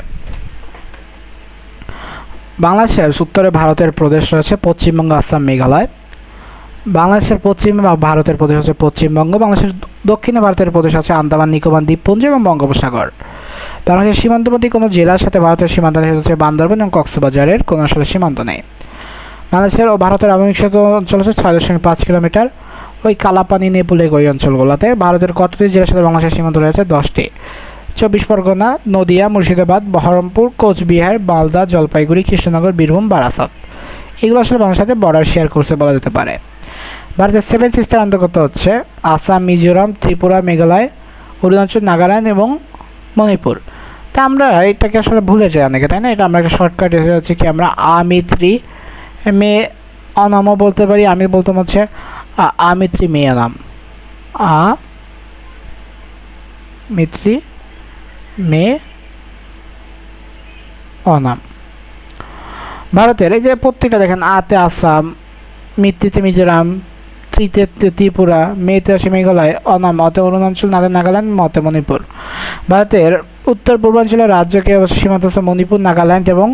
বাংলাদেশের উত্তরে ভারতের প্রদেশ রয়েছে পশ্চিমবঙ্গ, আসাম, মেঘালয়। বাংলাদেশের পশ্চিমে ভারতের প্রদেশ হচ্ছে পশ্চিমবঙ্গ। বাংলাদেশের দক্ষিণে ভারতের প্রদেশ আছে আন্দামান নিকোবর দ্বীপপুঞ্জ এবং বঙ্গোপসাগর। বাংলাদেশের সীমান্তবর্তী কোনো জেলার সাথে ভারতের সীমান্ত হচ্ছে বান্দরবান এবং কক্সবাজারের কোনো আসলে সীমান্ত নেই। বাংলাদেশের ও ভারতের আবহাওয়া অঞ্চল হচ্ছে 6.5 কিলোমিটার। ওই কালাপানি নেপুলেক ওই অঞ্চলগুলোতে ভারতের কতটি জেলার সাথে বাংলাদেশের সীমান্ত রয়েছে? 10টি। 24 পরগনা, নদিয়া, মুর্শিদাবাদ, বহরমপুর, কোচবিহার, মালদা, জলপাইগুড়ি, কৃষ্ণনগর, বীরভূম, বারাসত, এগুলো আসলে বাংলাদেশের সাথে বর্ডার শেয়ার করছে বলা যেতে পারে। ভারতের 7 সিস্টার অন্তর্গত হচ্ছে আসাম, মিজোরাম, ত্রিপুরা, মেঘালয়, অরুণাচল, নাগাল্যান্ড এবং মণিপুর। তা আমরা এটাকে আসলে ভুলে যাই অনেকে, তাই না? এটা আমরা একটা শর্টকাট হচ্ছে কি, আমরা আমিত্রি মে অনামও বলতে পারি। আমি বলতাম হচ্ছে আমিত্রি মে অনাম, মিত্রি মে অনাম। ভারতের এই যে প্রত্যেকটা দেখেন, আতে আসাম, মিত্রিতে মিজোরাম, ত্রিতে ত্রিপুরা, মেতে আসে মেঘালয়, অনাম অতে অরুণাচল, নাগাল্যান্ড, মতে মণিপুর। ভারতের উত্তর পূর্বাঞ্চলের রাজ্যকে অবশ্য সীমান্ত আছে মণিপুর, নাগাল্যান্ড এবং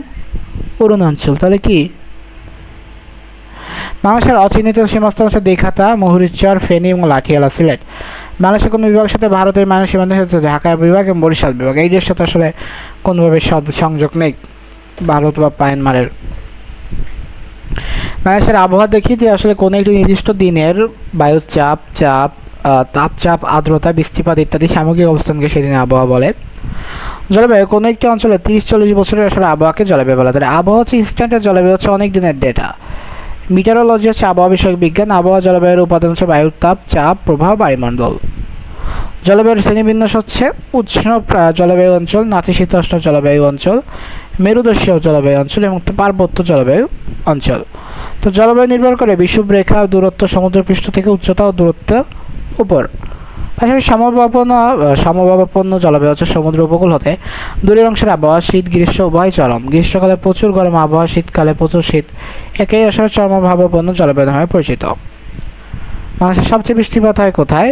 অরুণাচল। তাহলে কি বাংলাদেশের অচিহ্নিত সীমাস্থল আছে দেখাতা, মহুরিচর, ফেনী এবং লাঠিয়ালা, সিলেট। বাংলাদেশের কোনো বিভাগের সাথে ভারতের মানব সীমান্ত হচ্ছে ঢাকা বিভাগ এবং বরিশাল বিভাগ। এই দেশের সাথে আসলে কোনোভাবে সংযোগ নেই ভারত বা মায়ানমারের। বাংলাদেশের আবহাওয়া দেখি যে আসলে কোনো একটি নির্দিষ্ট দিনের বায়ুর তাপচাপ, আর্দ্রতা, বৃষ্টিপাত ইত্যাদি সামগ্রিক অবস্থানকে সেদিন আবহাওয়া বলে। জলবায়ু কোনো একটি অঞ্চলে 30-40 বছরের আসলে আবহাওয়াকে জলবায়ু বলা যায়। আবহাওয়া হচ্ছে ইনস্ট্যান্টের, জলবায়ু হচ্ছে অনেক দিনের ডেটা। মিটারোলজি হচ্ছে আবহাওয়া বিষয়ক বিজ্ঞান। আবহাওয়া জলবায়ুর উপাদান হচ্ছে বায়ুর তাপ, চাপ, প্রবাহ, বায়ুমণ্ডল। জলবায়ুর শ্রেণীবিন্যাস হচ্ছে উষ্ণ জলবায়ু অঞ্চল, নাতিশীতোষ্ণ জলবায়ু অঞ্চল, মেরুদেশীয় জলবায়ু অঞ্চল এবং পার্বত্য জলবায়ু অঞ্চল। তো জলবায়ু নির্ভর করে বিষুবরেখা, দূরত্ব, সমুদ্রপৃষ্ঠ থেকে উচ্চতা ও দূরত্ব উপর। পাশাপাশি সমভাবাপন্ন জলবায়ু হচ্ছে সমুদ্র উপকূল হতে দূরের অংশের আবহাওয়া, শীত গ্রীষ্ম উভয় চরম। গ্রীষ্মকালে প্রচুর গরম আবহাওয়া, শীতকালে প্রচুর শীত, একেই আসলে চরমভাবাপন্ন জলবায়ু নামে পরিচিত। বাংলাদেশের সবচেয়ে বৃষ্টিপাত হয় কোথায়?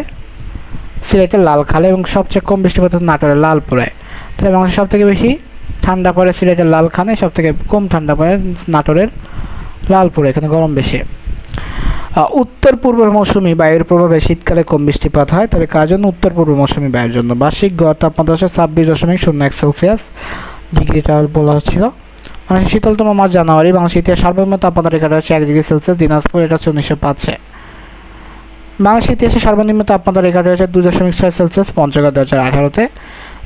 সিলেটের লালখালে, এবং সবচেয়ে কম বৃষ্টিপাত নাটোরের লালপুরে। তাহলে বাংলাদেশের সবথেকে বেশি ঠান্ডা পড়ে সিলেটের লালখানে, সবথেকে কম ঠান্ডা পড়ে নাটোরের লালপুরে, এখানে গরম বেশি। উত্তর পূর্ব মৌসুমি বায়ুর প্রভাবে শীতকালে কম বৃষ্টিপাত হয়। তবে কার জন্য? উত্তর পূর্ব মৌসুমি বায়ুর জন্য। বার্ষিক গড় তাপমাত্রা হচ্ছে 26.01 সেলসিয়াস ডিগ্রিটা বলা হচ্ছিল। মানে শীতলতম মাস জানুয়ারি। বাংলাদেশের ইতিহাস সর্বনিম্ন তাপমাত্রা রেখাটা হচ্ছে 1 ডিগ্রি সেলসিয়াস, দিনাজপুর, এটা হচ্ছে 1905-এ। বাংলাদেশের ইতিহাসে সর্বনিম্ন তাপমাত্রা রেখাটা হচ্ছে 2.6 সেলসিয়াস, পঞ্চগড় 2018-তে।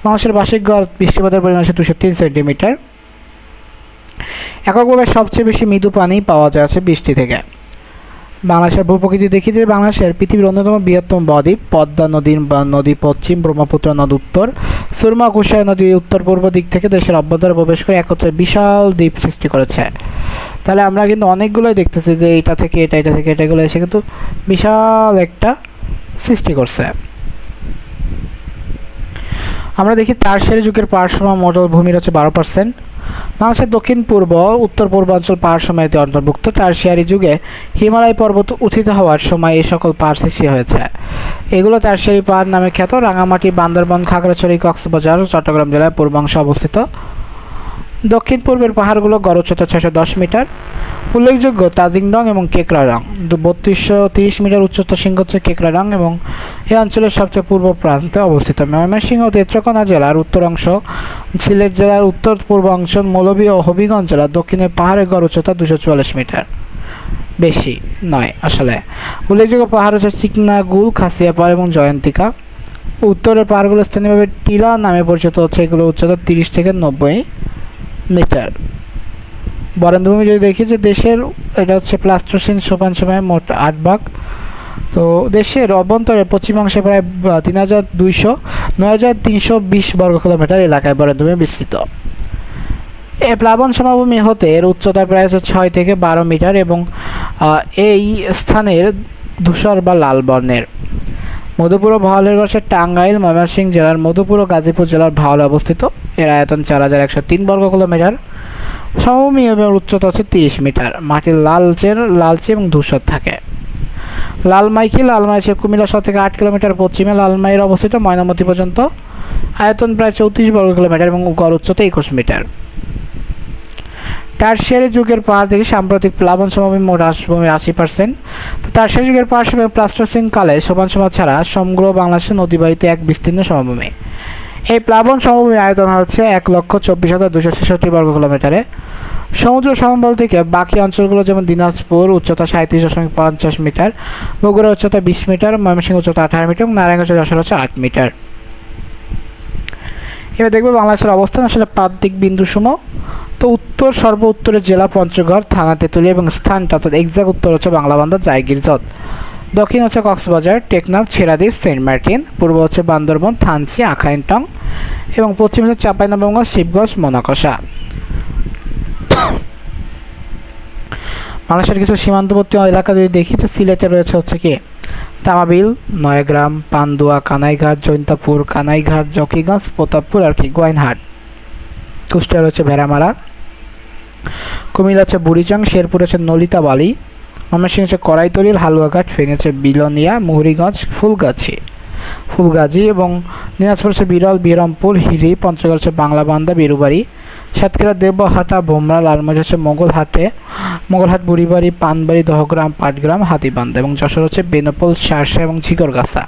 বাংলাদেশের বার্ষিক গড় বৃষ্টিপাতের পরিমাণ হচ্ছে 203 সেন্টিমিটার। এককভাবে সবচেয়ে বেশি মৃদু পানি পাওয়া যায় আছে বৃষ্টি থেকে। বাংলাদেশের ভূপ্রকৃতি দেখি যে বাংলাদেশের পৃথিবীর অন্যতম বৃহত্তম বদ্বীপ, পদ্মা নদী পশ্চিম, ব্রহ্মপুত্র নদী উত্তর, সুরমা কুশায় নদী উত্তর পূর্ব দিক থেকে দেশের অভ্যন্তরে প্রবেশ করে একত্রে বিশাল দ্বীপ সৃষ্টি করেছে। তাহলে আমরা কিন্তু অনেকগুলোই দেখতেছি যে এটা থেকে এটাগুলো এসে কিন্তু বিশাল একটা সৃষ্টি করছে। আমরা দেখি টারশিয়ারি যুগের পাহাড়সম মডেল ভূমির হচ্ছে 12%। বাংলাদেশের দক্ষিণ পূর্ব উত্তর পূর্বাঞ্চল পাহাড় সময়তে অন্তর্ভুক্ত। টারশিয়ারি যুগে হিমালয় পর্বত উত্থিত হওয়ার সময় এই সকল পাহাড় সৃষ্টি হয়েছে। এগুলো টারশিয়ারি পাহাড় নামে খ্যাত। রাঙামাটি, বান্দরবান, খাগড়াছড়ি, কক্সবাজার, চট্টগ্রাম জেলার পূর্বাংশে অবস্থিত। দক্ষিণ পূর্বের পাহাড়গুলো গড় উচ্চতা 610 মিটার। উল্লেখযোগ্য তাজিংডং এবং কেকড়াডং। 3230 মিটার উচ্চতা শৃঙ্গ হচ্ছে কেকড়াডং এবং এই অঞ্চলের সবচেয়ে পূর্ব প্রান্তে অবস্থিত। ময়মনসিংহ ও নেত্রকোনা জেলার উত্তর অংশ, সিলেট জেলার উত্তর পূর্ব অংশ, মৌলভী ও হবিগঞ্জ জেলার দক্ষিণে পাহাড়ের গড় উচ্চতা 244 মিটার, বেশি নয় আসলে। উল্লেখযোগ্য পাহাড় হচ্ছে চিকনাগুল, খাসিয়া পাহাড় এবং জয়ন্তিকা। উত্তরের পাহাড়গুলো স্থানীয়ভাবে টিলা নামে পরিচিত হচ্ছে। এগুলো উচ্চতা 30 থেকে 90 মিটার। বরেন্দ্রভূমি যদি দেখি যে দেশের এটা হচ্ছে প্লাস্টোসিন সোপান সময় মোট 8 ভাগ। তো দেশের অভ্যন্তরে পশ্চিমাংশে প্রায় 9,320 বর্গ কিলোমিটার এলাকায় বরেন্দ্রভূমি বিস্তৃত। এই প্লাবন সমভূমি হতে এর উচ্চতা প্রায় 6 থেকে 12 মিটার এবং এই স্থানের ধূসর বা লাল বর্ণের। মধুপুর ও ভাওয়ালের টাঙ্গাইল, ময়মনসিংহ জেলার মধুপুর ও গাজীপুর জেলার ভাওয়ালে অবস্থিত। এর আয়তন 4103 বর্গ কিলোমিটার। সমভূমি এবং উচ্চতা হচ্ছে 30 মিটার। মাটির লালচে এবং ধূসর থাকে। লালমাই কুমিল্লা শহর থেকে 8 কিলোমিটার পশ্চিমে লালমাইয়ের অবস্থিত ময়নামতি পর্যন্ত। আয়তন প্রায় 34 বর্গ কিলোমিটার এবং গড় উচ্চতা 21 মিটার। টারশিয়ারি যুগের পাহাড় থেকে সাম্প্রতিক প্লাবন সমভূমি মোট আশ্রভূমির 80%। তো টারশিয়ারি যুগের পাহাড় সময় প্লাস্টোসিন কালে সোপান সময় ছাড়া সমগ্র বাংলাদেশের নদীবাহিত এক বিস্তীর্ণ সমভূমি। এই প্লাবন সমভূমি আয়তন হচ্ছে 1,24,266 বর্গ কিলোমিটারে। সমুদ্র সমতল থেকে বাকি অঞ্চলগুলো যেমন দিনাজপুর উচ্চতা 37.50 মিটার, বগুড়া উচ্চতা 20 মিটার, ময়মনসিংহ উচ্চতা 18 মিটার এবং নারায়ণগঞ্জ যশোর হচ্ছে 8 মিটার। এবার দেখবো বাংলাদেশের অবস্থান আসলে প্রান্তিক বিন্দুসমূহ। তো উত্তর সর্ব উত্তরের জেলা পঞ্চগড়, থানা তেঁতুলিয়া এবং স্থানটা অর্থাৎ এক্সাক্ট উত্তর হচ্ছে বাংলাবান্ধা জায়গিরজত। দক্ষিণ হচ্ছে কক্সবাজার, টেকনাফ, ছেড়াদ্বীপ, সেন্ট মার্টিন। পূর্ব হচ্ছে বান্দরবন, থানচি, আখাইনটং এবং পশ্চিম হচ্ছে চাঁপাইনবাবগঞ্জ, শিবগঞ্জ, মোনাকষা। বাংলাদেশের কিছু সীমান্তবর্তী এলাকা যদি দেখি, তো সিলেটে রয়েছে হচ্ছে কি তামাবিল, নয়াগ্রাম, পান্দুয়া, কানাইঘাট, জৈন্তাপুর, কানাইঘাট, জকিগঞ্জ, প্রতাপপুর আর কি গোয়াইনহাট। কুষ্টিয়া রয়েছে ভেড়ামারা, কুমিল্লা হচ্ছে বুড়িচং, শেরপুর হচ্ছে নলিতাবালি, ময়মনসিংহ হচ্ছে কড়াইতলির, হালুয়াঘাট, ফেনী হচ্ছে বিলোনিয়া, মুহুরীগঞ্জ, ফুলগাজী এবং দিনাজপুর হচ্ছে বিরল, বিরমপুর, হিরি, পঞ্চগড় হচ্ছে বাংলাবান্ধা, বিরুবাড়ি, সাতক্ষীরা দেবহাটা, ভোমরা, লালমনিরহাট হচ্ছে মোগলহাট, বুড়িবাড়ি, পানবাড়ি, দহগ্রাম, পাটগ্রাম, হাতিবান্ধা এবং যশোর হচ্ছে বেনাপোল, শার্শা এবং ঝিকরগাছা।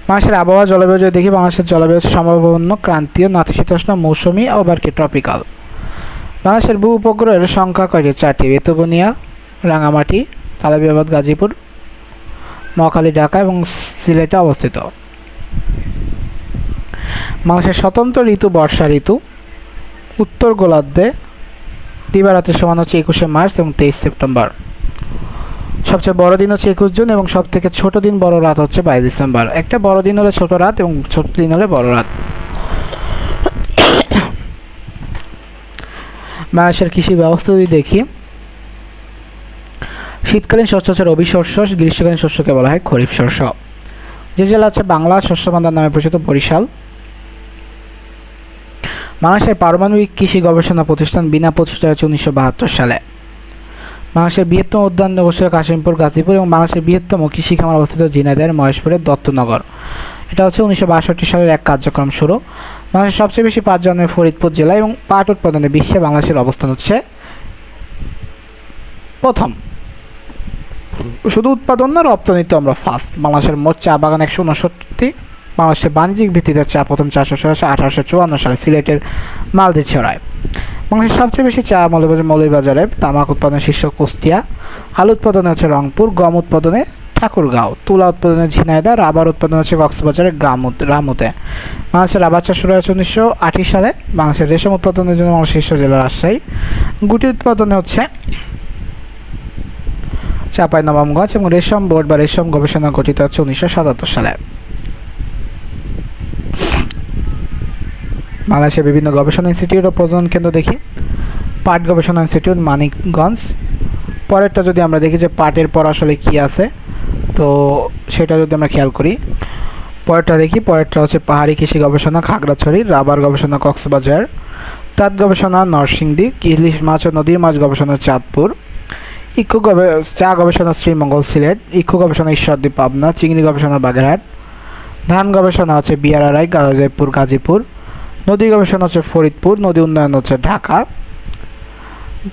বাংলাদেশের আবহাওয়া জলবায়ু যদি দেখি, বাংলাদেশের জলবায়ু হচ্ছে সমভাবাপন্ন, ক্রান্তীয়, নাতিশীতোষ্ণ, মৌসুমী, আবার কি ট্রপিক্যাল। বাংলাদেশের ভূ উপগ্রহের সংখ্যা কয়টি? 4টি। বেতবুনিয়া, রাঙামাটি, তালবিয়াবাদ, গাজীপুর, মহাখালী, ঢাকা এবং সিলেটে অবস্থিত। বাংলাদেশের স্বতন্ত্র ঋতু বর্ষা ঋতু। উত্তর গোলার্ধে দিবারাত্রির সমান হচ্ছে 21শে মার্চ এবং 23 সেপ্টেম্বর। সবচেয়ে বড় দিন হচ্ছে 21 জুন এবং সব থেকে ছোট দিন বড় রাত হচ্ছে 22 ডিসেম্বর। একটা বড় দিন হলে ছোট রাত এবং ছোট দিন হলে বড় রাত। বাংলাদেশের কৃষি ব্যবস্থা যদি দেখি, শীতকালীন শস্য হচ্ছে রবি শস্য, গ্রীষ্মকালীন শস্যকে বলা হয় খরিফ শস্য। যে জেলা আছে বাংলা শস্য ভান্ডার নামে পরিচিত বরিশাল। বাংলাদেশের পারমাণবিক কৃষি গবেষণা প্রতিষ্ঠান বিনা প্রতিষ্ঠা হচ্ছে 1972 সালে। বাংলাদেশের বৃহত্তম উদ্যান অবস্থিত কাশিমপুর, গাজীপুর এবং বাংলাদেশের বৃহত্তম কৃষি খামার অবস্থিত ঝিনাইদহের মহেশপুরের দত্তনগর। এটা হচ্ছে 1962 সালের এক কার্যক্রম শুরু। বাংলাদেশের সবচেয়ে বেশি পাট জন্মে ফরিদপুর জেলা এবং পাট উৎপাদনে বিশ্বে বাংলাদেশের অবস্থান হচ্ছে প্রথম। শুধু উৎপাদন না, রপ্তানিতে আমরা ফার্স্ট। বাংলাদেশের মোট চা বাগান 159। বাংলাদেশের বাণিজ্যিক ভিত্তিতে চা প্রথম চাষ শুরু হয়েছে 1854 সালে সিলেটের মালদিছড়ায়। বাংলাদেশের সবচেয়ে বেশি চা মৌলভীবাজারে। তামাক উৎপাদনে শীর্ষ কুষ্টিয়া, আলু উৎপাদনে হচ্ছে রংপুর, গম উৎপাদনে ঠাকুরগাঁও, তুলা উৎপাদনে ঝিনাইদহ, রাবার উৎপাদন হচ্ছে কক্সবাজারের রামুতে। বাংলাদেশের রাবার চাষ শুরু হয়েছে 1980 সালে। বাংলাদেশের রেশম উৎপাদনের জন্য বাংলাদেশের শীর্ষ জেলা রাজশাহী। গুটি উৎপাদনে হচ্ছে চাঁপাইনবাবগঞ্জ এবং রেশম বোর্ড বা রেশম গবেষণা গঠিত হচ্ছে 1977 সালে। বাংলাদেশের বিভিন্ন গবেষণা ইনস্টিটিউট ও প্রজনন কেন্দ্র দেখি। পাট গবেষণা ইনস্টিটিউট মানিকগঞ্জ। পরেরটা যদি আমরা দেখি যে পাটের পর আসলে কী আছে, তো সেটা যদি আমরা খেয়াল করি, পরেরটা দেখি। পরেরটা হচ্ছে পাহাড়ি কৃষি গবেষণা খাগড়াছড়ি, রাবার গবেষণা কক্সবাজার, তাঁত গবেষণা নরসিংদী, ইলিশ মাছ ও নদীর মাছ গবেষণা চাঁদপুর, চা গবেষণা শ্রীমঙ্গল সিলেট, ইক্ষু গবেষণা ঈশ্বরদী পাবনা, চিংড়ি গবেষণা বাগেরহাট, ধান গবেষণা হচ্ছে বিয়ারারাই গাজীপুর গাজীপুর, নদী গবেষণা হচ্ছে ফরিদপুর, নদী উন্নয়ন হচ্ছে ঢাকা,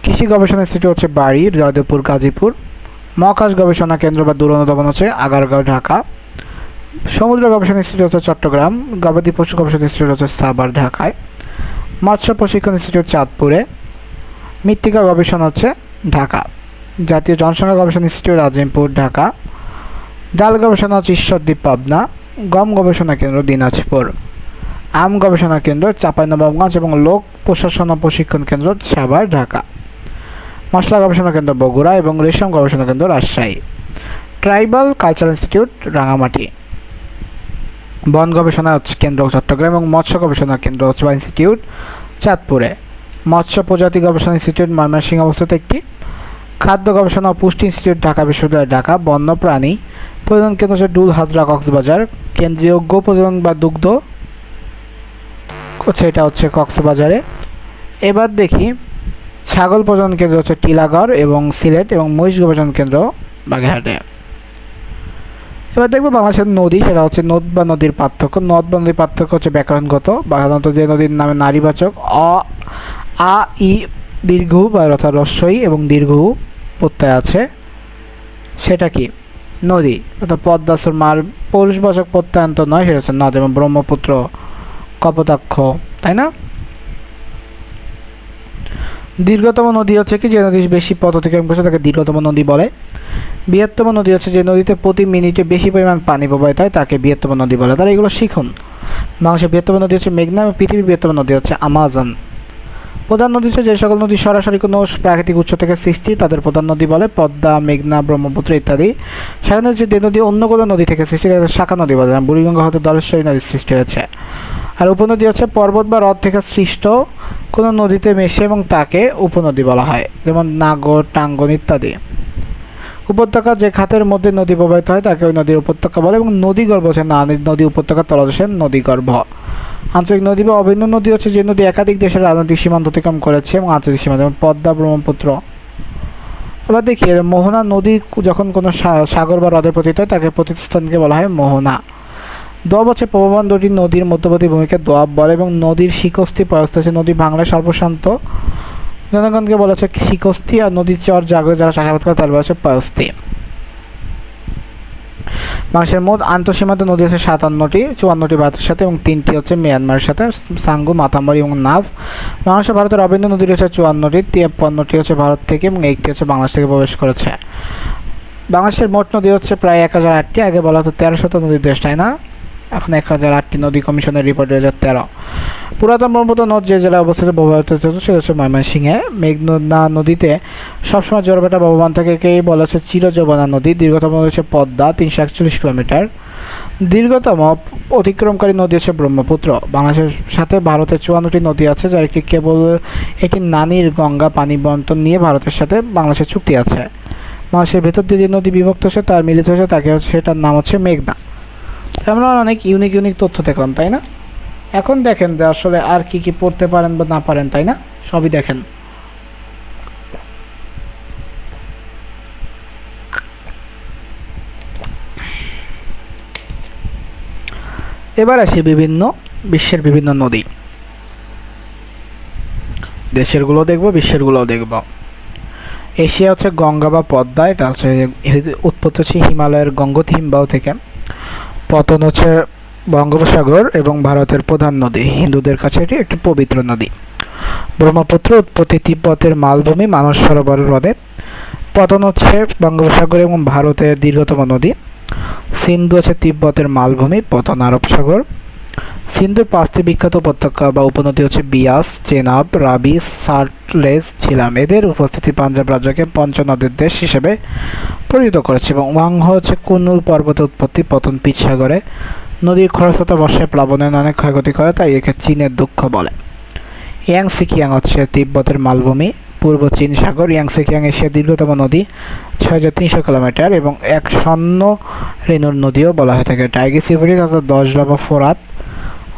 কৃষি গবেষণা ইনস্টিটিউট হচ্ছে বাড়ি জয়দেবপুর গাজীপুর, মহাকাশ গবেষণা কেন্দ্র বা দূরনদবন হচ্ছে আগারগাঁও ঢাকা, সমুদ্র গবেষণা ইনস্টিটিউট হচ্ছে চট্টগ্রাম, গবাদি পশু গবেষণা ইনস্টিটিউট হচ্ছে সাভার ঢাকায়, মৎস্য প্রশিক্ষণ ইনস্টিটিউট চাঁদপুরে, মৃত্তিকা গবেষণা হচ্ছে ঢাকা, জাতীয় জনসংখ্যা গবেষণা ইনস্টিটিউট আজিমপুর ঢাকা, ডাল গবেষণা হচ্ছে ঈশ্বরদী পাবনা, গম গবেষণা কেন্দ্র দিনাজপুর, আম গবেষণা কেন্দ্র চাঁপাইনবাবগঞ্জ এবং লোক প্রশাসন ও প্রশিক্ষণ কেন্দ্র সাভার ঢাকা, মশলা গবেষণা কেন্দ্র বগুড়া এবং রেশম গবেষণা কেন্দ্র Rajshahi, tribal culture institute Rangamati, বন গবেষণা কেন্দ্র চট্টগ্রাম এবং মৎস্য গবেষণা কেন্দ্র বা ইনস্টিটিউট চাঁদপুরে, মৎস্য প্রজাতি গবেষণা ইনস্টিটিউট ময়মনসিংহ অবস্থিত একটি, খাদ্য গবেষণা ও পুষ্টি ইনস্টিটিউট ঢাকা বিশ্ববিদ্যালয় ঢাকা, বন্যপ্রাণী প্রজনন কেন্দ্র হচ্ছে ডুল হাজরা কক্সবাজার, কেন্দ্রীয় গো প্রজনন বা দুগ্ধ হচ্ছে এটা হচ্ছে কক্সবাজারে। এবার দেখি ছাগল প্রজনন কেন্দ্র হচ্ছে টিলাগড় এবং সিলেট এবং মহিষ গবেষণা কেন্দ্র বাগেরহাটে। এবার দেখবো বাংলাদেশের নদী, সেটা হচ্ছে নদ বা নদীর পার্থক্য। নদ বা নদীর পার্থক্য হচ্ছে ব্যাকরণগত। সাধারণত যে নদীর নামে নারীবাচক আ ই দীর্ঘ বা অর্থাৎ রস্বই এবং দীর্ঘ প্রত্যয় আছে, সেটা কি নদী, অর্থাৎ পদ্মা সুরমার পুরুষবাচক প্রত্যয়ান্ত নয়, সেটা হচ্ছে নদ, যেমন ব্রহ্মপুত্র, কপোতাক্ষ, তাই না? দীর্ঘতম নদী হচ্ছে কি, যে নদী বেশি পথ অতিক্রম করছে তাকে দীর্ঘতম নদী বলে। বৃহত্তম নদী হচ্ছে যে নদীতে প্রতি মিনিটে বেশি পরিমাণ পানি প্রবাহিত হয় তাকে বৃহত্তম নদী বলে। তারা এগুলো শিখুন। বাংলাদেশের বৃহত্তম নদী হচ্ছে মেঘনা এবং পৃথিবীর বৃহত্তম নদী হচ্ছে আমাজন। প্রধান নদী হচ্ছে যে সকল নদী সরাসরি কোনো প্রাকৃতিক উৎস থেকে সৃষ্টি তাদের প্রধান নদী বলে, পদ্মা, মেঘনা, ব্রহ্মপুত্র ইত্যাদি। সেখানে যে নদী অন্য কোনো নদী থেকে সৃষ্টি তাদের শাখা নদী বলে, বুড়িগঙ্গা হতে দলেশ্বরী নদীর সৃষ্টি হয়েছে। আর উপনদী হচ্ছে পর্বত বা হ্রদ থেকে সৃষ্ট কোনো নদীতে মেশে এবং তাকে উপনদী বলা হয়, যেমন নাগর, টাঙ্গন ইত্যাদি। উপত্যকা যে খাতের মধ্যে নদী প্রবাহিত হয় তাকে ওই নদীর উপত্যকা বলে, এবং নদীগর্ভ হচ্ছে না নদী উপত্যকার তলদেশের নদীগর্ভ। আঞ্চলিক নদী বা অভিন্ন নদী হচ্ছে যে নদী একাধিক দেশের রাজনৈতিক সীমান্ত অতিক্রম করেছে এবং আঞ্চলিক সীমান্ত, যেমন পদ্মা, ব্রহ্মপুত্র। এবার দেখি মোহনা নদী যখন কোনো সাগর বা হ্রদে পতিত হয় তাকে প্রতিস্থানকে বলা হয় মোহনা। দোয়াব হচ্ছে প্রবাহমান দুটি নদীর মধ্যবর্তী ভূমিকে দোয়াব বলে, এবং নদীর শিকস্তি পয়স্ত হচ্ছে নদী বাংলায় সর্বশান্ত জনগণকে বলা হচ্ছে শিকস্তি, আর নদীর চর জাগরে যারা চাষাবাদ করে তার বলা হচ্ছে পয়স্তি। বাংলাদেশের মোট আন্তঃসীমান্ত নদী আছে 57টি, 54টি ভারতের সাথে এবং 3টি হচ্ছে মিয়ানমারের সাথে, সাঙ্গু, মাতাম্বাড়ি এবং নাভ। বাংলাদেশের ভারতের অভিন্ন নদী রয়েছে 54টি, 53টি হচ্ছে ভারত থেকে এবং 1টি হচ্ছে বাংলাদেশ থেকে প্রবেশ করেছে। বাংলাদেশের মোট নদী হচ্ছে প্রায় 1008টি, আগে বলা হতো 1300 নদীর দেশ, তাই না? এখন 1008টি নদী কমিশনের রিপোর্ট 2013। পুরাতন ব্রহ্মপুত্র নদ যে জেলায় অবস্থিত ব্যবহৃত হচ্ছে সেটা হচ্ছে ময়মনসিংহে। মেঘনা নদীতে সবসময় জোয়ার-ভাটা বহমান থাকে, একেই বলা হচ্ছে চিরযৌবনা নদী। দীর্ঘতম নদী হচ্ছে পদ্মা, 341 কিলোমিটার। দীর্ঘতম অতিক্রমকারী নদী হচ্ছে ব্রহ্মপুত্র। বাংলাদেশের সাথে ভারতের 54টি নদী আছে, যার একটি নানির গঙ্গা পানি বন্টন নিয়ে ভারতের সাথে বাংলাদেশের চুক্তি আছে। বাংলাদেশের ভেতর দিয়ে যে নদী বিভক্ত হচ্ছে তার মিলিত হয়েছে তাকে হচ্ছে, সেটার নাম হচ্ছে মেঘনা। আমরা অনেক ইউনিক তথ্য দেখলাম, তাই না? এখন দেখেন যে আসলে আর কি কি পড়তে পারেন বা না পারেন, তাই না? সবই দেখেন। এবার আসি বিশ্বের বিভিন্ন নদী। দেশেরগুলো দেখব, বিশ্বেরগুলোও দেখব। এশিয়া হচ্ছে গঙ্গা বা পদ্মা, এটা হচ্ছে উৎপত্তি হচ্ছে হিমালয়ের গঙ্গোত্রী হিমবাহ থেকে। পতন হচ্ছে বঙ্গোপসাগর এবং ভারতের প্রধান নদী, হিন্দুদের কাছে এটি একটি পবিত্র নদী। ব্রহ্মপুত্র উৎপত্তি তিব্বতের মালভূমি মানস সরোবর হ্রদে। পতন হচ্ছে বঙ্গোপসাগর এবং ভারতের দীর্ঘতম নদী। সিন্ধু হচ্ছে তিব্বতের মালভূমি, পতন আরব সাগর। সিন্ধুর 5টি বিখ্যাত উপত্যকা বা উপনদী হচ্ছে বিয়াস, চেনাব, রাবি, সাটলেজ, ঝিলাম। এদের উপস্থিতি পাঞ্জাব রাজ্যকে পঞ্চনদের দেশ হিসেবে পরিচিত করেছে। এবং ওয়াংহ হচ্ছে কুর্নুল পর্বতের উৎপত্তি, পতন পিট সাগরে। নদীর খরস্রোতা বর্ষায় প্লাবনের অনেক ক্ষয়ক্ষতি করে, তাই একে চীনের দুঃখ বলে। ইয়াংসিকিয়াং হচ্ছে তিব্বতের মালভূমি, পূর্ব চীন সাগর। ইয়াংসিকিয়াং এশিয়ার দীর্ঘতম নদী, 6300 কিলোমিটার, এবং এক স্বর্ণ রেণুর নদীও বলা হয়ে থাকে। টাইগ্রিস ইউফ্রেটিস অর্থাৎ 10 বা ফোরাত।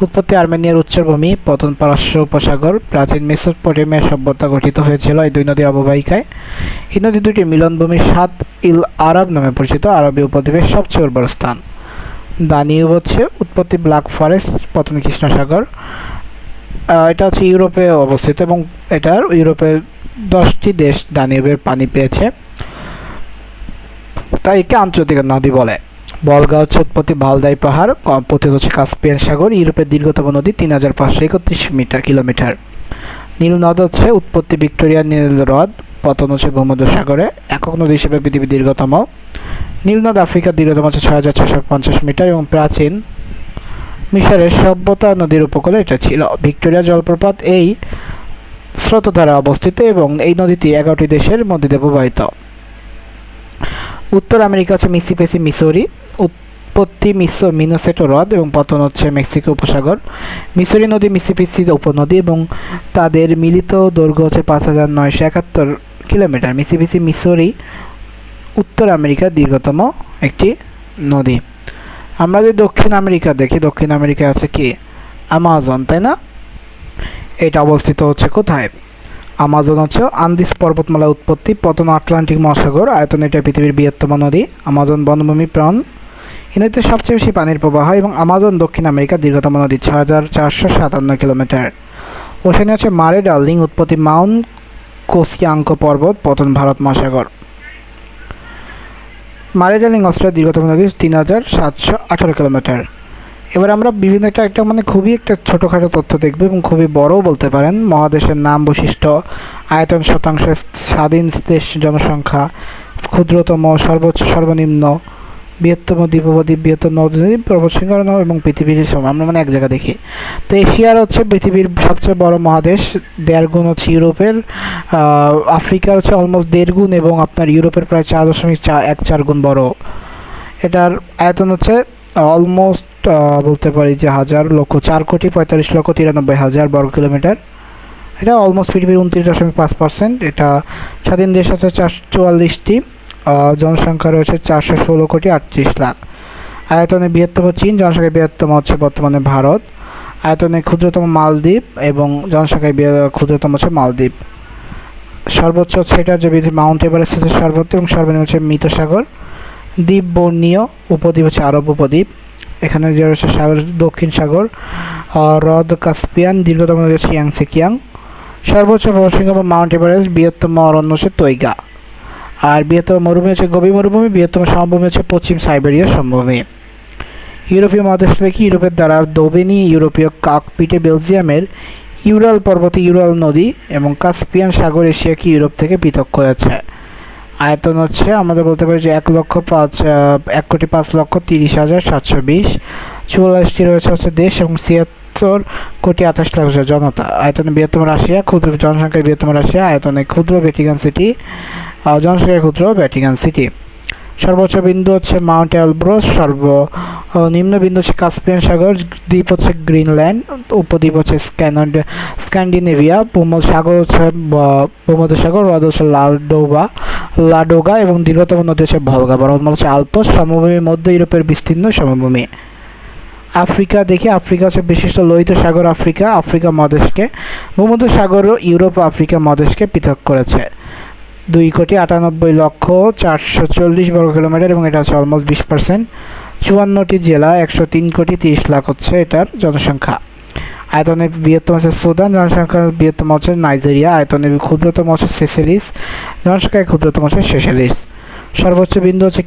উৎপত্তি আর্মেনিয়ার উচ্চভূমি, পতন পারস্য উপসাগর। প্রাচীন মেসোপটেমিয়ার সভ্যতা গঠিত হয়েছিল এই দুই নদীর অববাহিকায়। এই নদী দুটির মিলনভূমি সাত ইল আরব নামে পরিচিত, আরবি উপদ্বীপের সবচেয়ে উর্বর স্থান। দানিউব হচ্ছে উৎপত্তি ব্ল্যাক ফরেস্ট, পতন কৃষ্ণ সাগর। এটা হচ্ছে ইউরোপে অবস্থিত এবং এটার ইউরোপের 10টি দেশ দানিউবের পানি পেয়েছে, তাই একে আন্তর্জাতিক নদী বলে। বলগা হচ্ছে উৎপত্তি ভালদাই পাহাড়, পতিত হচ্ছে কাস্পিয়ান সাগর। ইউরোপের দীর্ঘতম নদী 3531 কিলোমিটার। নীল নদ হচ্ছে উৎপত্তি ভিক্টোরিয়া নীল হ্রদ, পতন হচ্ছে ভূমধ্যসাগরে। একক নদী হিসেবে পৃথিবীর দীর্ঘতম। নীল নদ আফ্রিকার দীর্ঘতম হচ্ছে 6650 মিটার এবং প্রাচীন মিশরের সভ্যতা নদীর উপকূলে এটা ছিল। ভিক্টোরিয়া জলপ্রপাত এই স্রোতধারা অবস্থিত এবং এই নদীটি 11টি দেশের মধ্যে দিয়ে প্রবাহিত। উত্তর আমেরিকা হচ্ছে মিসিসিপি মিসৌরি, উৎপত্তি মিনেসোটা হ্রদ এবং পতন হচ্ছে মেক্সিকো উপসাগর। মিসৌরি নদী মিসিসিপি উপনদী এবং তাদের মিলিত দৈর্ঘ্য হচ্ছে 5971 কিলোমিটার। মিসিসিপি মিসৌরি উত্তর আমেরিকার দীর্ঘতম একটি নদী। আমরা যদি দক্ষিণ আমেরিকা দেখি, দক্ষিণ আমেরিকা আছে কি আমাজন, তাই না? এটা অবস্থিত হচ্ছে কোথায়? আমাজন হচ্ছে আন্দিস পর্বতমালার উৎপত্তি, পতন আটলান্টিক মহাসাগর। আয়তন এটা পৃথিবীর বৃহত্তম নদী। আমাজন বনভূমি প্রাণ, এই নদীতে সবচেয়ে বেশি পানির প্রবাহ এবং আমাজন দক্ষিণ আমেরিকার দীর্ঘতম নদী, 6457 কিলোমিটার। ওশেনে হচ্ছে মারে ডার্লিং, উৎপত্তি মাউন্ট কোসিয়াঙ্কো পর্বত, পতন ভারত মহাসাগর। মারিডালিং অস্ট্রেলিয়ার দীর্ঘতম নদী 3718 কিলোমিটার। এবার আমরা বিভিন্ন একটা মানে খুবই একটা ছোটোখাটো তথ্য দেখব এবং খুবই বড়ও বলতে পারেন। মহাদেশের নাম, বৈশিষ্ট্য, আয়তন, শতাংশ, স্বাধীন দেশ, জনসংখ্যা, ক্ষুদ্রতম, সর্বোচ্চ, সর্বনিম্ন, বৃহত্তম দ্বীপদ্বীপ, বৃহত্তম নদী, পর্বতশৃঙ্গ এবং পৃথিবীর সময় আমরা মানে এক জায়গা দেখি। তো এশিয়ার হচ্ছে পৃথিবীর সবচেয়ে বড় মহাদেশ, 1.5 গুণ হচ্ছে ইউরোপের। আফ্রিকার হচ্ছে অলমোস্ট 1.5 গুণ এবং আপনার ইউরোপের প্রায় 4.14 গুণ বড়। এটার আয়তন হচ্ছে অলমোস্ট বলতে পারি যে 4,45,93,93,000 বর্গ কিলোমিটার। এটা অলমোস্ট পৃথিবীর 29.5%। এটা স্বাধীন দেশ আছে 444টি। জনসংখ্যা রয়েছে 416,38,00,000। আয়তনে বৃহত্তম চীন, জনসংখ্যায় বৃহত্তম হচ্ছে বর্তমানে ভারত। আয়তনে ক্ষুদ্রতম মালদ্বীপ এবং জনসংখ্যায় ক্ষুদ্রতম হচ্ছে মালদ্বীপ। সর্বোচ্চ হচ্ছে এটা যে মাউন্ট এভারেস্ট হচ্ছে সর্বোচ্চ এবং সর্বনিম্ন হচ্ছে মৃত সাগর। দ্বীপ বর্ণীয়, উপদ্বীপ হচ্ছে আরব উপদ্বীপ। এখানে যে রয়েছে সাগর, দক্ষিণ সাগর, হ্রদ কাস্পিয়ান, দীর্ঘতম হচ্ছে ইয়াংসে কিয়াং। সর্বোচ্চ পর্বতশৃঙ্গ মাউন্ট এভারেস্ট, বৃহত্তম অরণ্য হচ্ছে তৈগা। আর বৃহত্তম মরুভূমি হচ্ছে গোবি মরুভূমি, বৃহত্তম সমভূমি হচ্ছে পশ্চিম সাইবেরিয়া সমভূমি। ইউরোপীয় মহাদেশ থেকে ইউরোপের দ্বারা দোবেনি, ইউরোপীয় কাকপিটে বেলজিয়ামের, ইউরাল পর্বতে ইউরাল নদী এবং কাস্পিয়ান সাগর এশিয়াকে ইউরোপ থেকে পৃথক করেছে। আয়তন হচ্ছে আমাদের বলতে পারি যে 1,05,30,720। 44টি রয়েছে হচ্ছে দেশ এবং 76,28,00,000 জনতা। আয়তনে বৃহত্তম রাশিয়া, ক্ষুদ্র জনসংখ্যায় বৃহত্তম রাশিয়া, আয়তনে ক্ষুদ্র ভ্যাটিকান সিটি, জনসংখ্যায় ক্ষুদ্র ভ্যাটিকান সিটি। সর্বোচ্চ বিন্দু হচ্ছে মাউন্ট এলব্রস, সর্বনিম্ন বিন্দু হচ্ছে কাস্পিয়ান সাগর, দ্বীপ হচ্ছে গ্রিনল্যান্ড, উপদ্বীপ হচ্ছে স্ক্যান্ডিনেভিয়া, সাগর হচ্ছে ভূমধ্যসাগর, হ্রদ হচ্ছে লাডোগা এবং দীর্ঘতম নদী হচ্ছে ভলগা। বরং হচ্ছে আলপস, সমভূমি মধ্য ইউরোপের বিস্তীর্ণ সমভূমি। আফ্রিকা দেখি, আফ্রিকা হচ্ছে বিশিষ্ট লোহিত সাগর আফ্রিকা, আফ্রিকা মহাদেশকে ভূমধ্যসাগর ইউরোপ ও আফ্রিকা মহাদেশকে পৃথক করেছে। 2,98,440 বর্গ কিলোমিটার এবং এটা হচ্ছে অলমোস্ট 20%। 54টি জেলা, 103,30,00,000 হচ্ছে এটার জনসংখ্যা। আয়তনে বৃহত্তম হচ্ছে সুদান, জনসংখ্যা বৃহত্তম হচ্ছে নাইজেরিয়া, আয়তনে ক্ষুদ্রতম হচ্ছে সেসেলিস, জনসংখ্যায় ক্ষুদ্রতম হচ্ছে সেসেলিস। সর্বোচ্চ বিন্দু হচ্ছে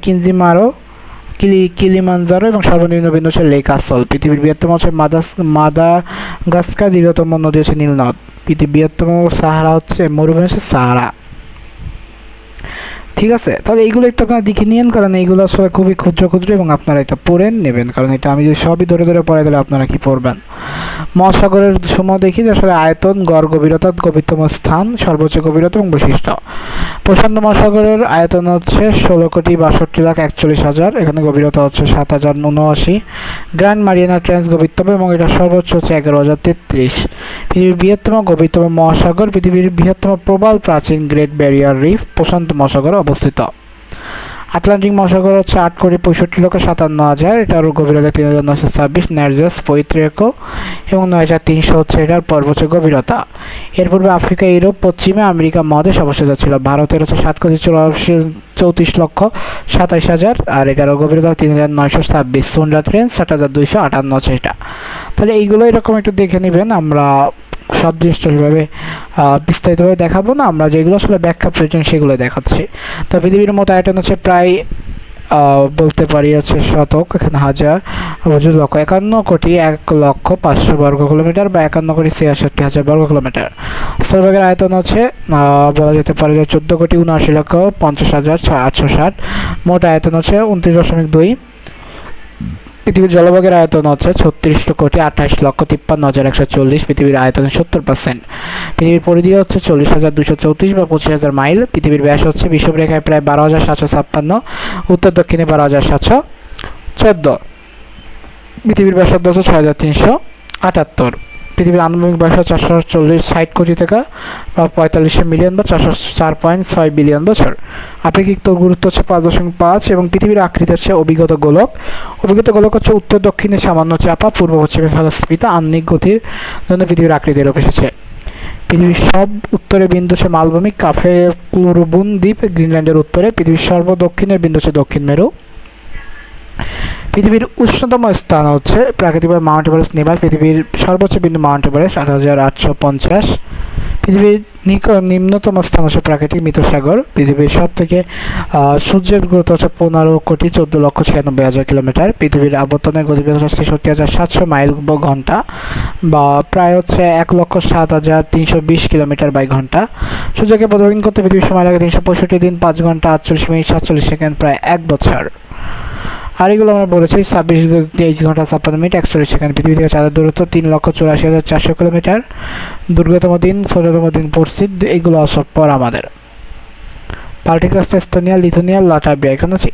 কিলিমানজারো এবং সর্বনিম্ন বিন্দু হচ্ছে লেক আসল। পৃথিবীর বৃহত্তম হচ্ছে মাদাগাস্কার, দীর্ঘতম নদী হচ্ছে নীলনদ। পৃথিবীর বৃহত্তম সাহারা হচ্ছে মরুভূমি হচ্ছে সাহারা। ঠিক আছে, তাহলে এইগুলো একটু আপনারা দেখে নিন, কারণ এইগুলো আসলে খুবই ক্ষুদ্র ক্ষুদ্র এবং আপনারা এটা পড়ে নেবেন, কারণ এটা আমি যদি সবই ধরে ধরে পড়ে দিলে আপনারা কি পড়বেন। মহাসাগরের সময় দেখি যে আসলে আয়তন, গড় গভীরতা, গভীরতম স্থান, সর্বোচ্চ গভীরতা এবং বৈশিষ্ট্য। প্রশান্ত মহাসাগরের আয়তন হচ্ছে 16,62,41,000, এখানে গভীরতা হচ্ছে 7,079। গ্র্যান্ড মারিয়ানা ট্রেঞ্চ গভীরতম এবং এটা সর্বোচ্চ হচ্ছে 11,033। পৃথিবীর বৃহত্তম গভীরতম মহাসাগর, পৃথিবীর বৃহত্তম প্রবাল প্রাচীন গ্রেট ব্যারিয়ার রিফ প্রশান্ত মহাসাগরে অবস্থিত। আটলান্টিক মহাসাগর হচ্ছে 8,65,57,000, এটার গভীরতা 3,926, ন্যারজাস 35 এবং 9,300 হচ্ছে এটার সর্বোচ্চ গভীরতা। এর পূর্বে আফ্রিকা, ইউরোপ, পশ্চিমে আমেরিকা মহাদেশ অবস্থিত ছিল। ভারতের হচ্ছে 7,34,27,000 আর এটার গভীরতা 3,926। সুন্ডা ট্রেঞ্চ 7,258 হচ্ছে এটা। তাহলে এইগুলো এরকম একটু দেখে নেবেন। আমরা সব জিনিসটা সেভাবে বিস্তারিতভাবে দেখাবো না, আমরা যেগুলো আসলে ব্যাখ্যা প্রয়োজন সেগুলো দেখাচ্ছি। তো পৃথিবীর মতো আয়তন হচ্ছে প্রায় বলতে পারি হচ্ছে শতক, এখানে হাজার, লক্ষ, 51,01,05,000 বর্গ কিলোমিটার বা 51,63,000 বর্গ কিলোমিটার। স্থলভাগের আয়তন হচ্ছে বলা যেতে পারে যে 14,79,50,860। মোট আয়তন হচ্ছে 29.2। পৃথিবীর জলভাগের আয়তন হচ্ছে 36,28,53,140। পৃথিবীর আয়তনের 70%। পৃথিবীর পরিধি হচ্ছে 40,234 বা 25,000 মাইল। পৃথিবীর ব্যাস হচ্ছে বিষুবরেখায় প্রায় 12,756, উত্তর দক্ষিণে 12,714। পৃথিবীর ব্যাসার্ধ হচ্ছে 6,378। পৃথিবীর আনুমানিক বয়স 460 কোটি টাকা বা 45 মিলিয়ন বা 404.6 বিলিয়ন বছর। আপেক্ষিক গুরুত্ব হচ্ছে 5.5 এবং পৃথিবীর আকৃতি হচ্ছে অভিগত গোলক। অভিগত গোলক হচ্ছে উত্তর দক্ষিণে সামান্য চাপা, পূর্ব পশ্চিমে স্ফীত, আহ্নিক গতির জন্য পৃথিবীর আকৃতি রূপ এসেছে। পৃথিবীর সব উত্তরে বিন্দু হচ্ছে মালভূমি, কাফে কুরুবুন দ্বীপ গ্রিনল্যান্ডের উত্তরে। পৃথিবীর সর্বদক্ষিণের বিন্দু হচ্ছে দক্ষিণ মেরু। পৃথিবীর উষ্ণতম স্থান হচ্ছে প্রাকৃতিকভাবে মাউন্ট এভারেস্ট, নেপাল। পৃথিবীর সর্বোচ্চ বিন্দু মাউন্ট এভারেস্ট 8,850। পৃথিবীর নিম্নতম স্থান হচ্ছে প্রাকৃতিক মৃত সাগর। পৃথিবীর সব থেকে সূর্যের দূরত্ব হচ্ছে 15,14,96,500 কিলোমিটার। পৃথিবীর আবর্তনের গতিবেগ হচ্ছে 63,700 মাইল ঘন্টা বা প্রায় হচ্ছে 1,07,320 কিলোমিটার বাই ঘন্টা। সূর্যকে প্রদক্ষিণ করতে পৃথিবীর সময় লাগে 365 দিন, 5 ঘন্টা 48 মিনিট 47 সেকেন্ড, প্রায় 1 বছর। আর এগুলো আমরা বলেছি 23 ঘন্টা 56 মিনিট 41 সেকেন্ড। পৃথিবী থেকে চাঁদের দূরত্ব 3,84,400 কিলোমিটার। দুর্গতম দিন, ছোটতম দিন পড়ছি, এগুলো সব পর আমাদের। বাল্টিক রাষ্ট্র এস্তোনিয়া, লিথুনিয়া, লাটভিয়া। এখানে হচ্ছে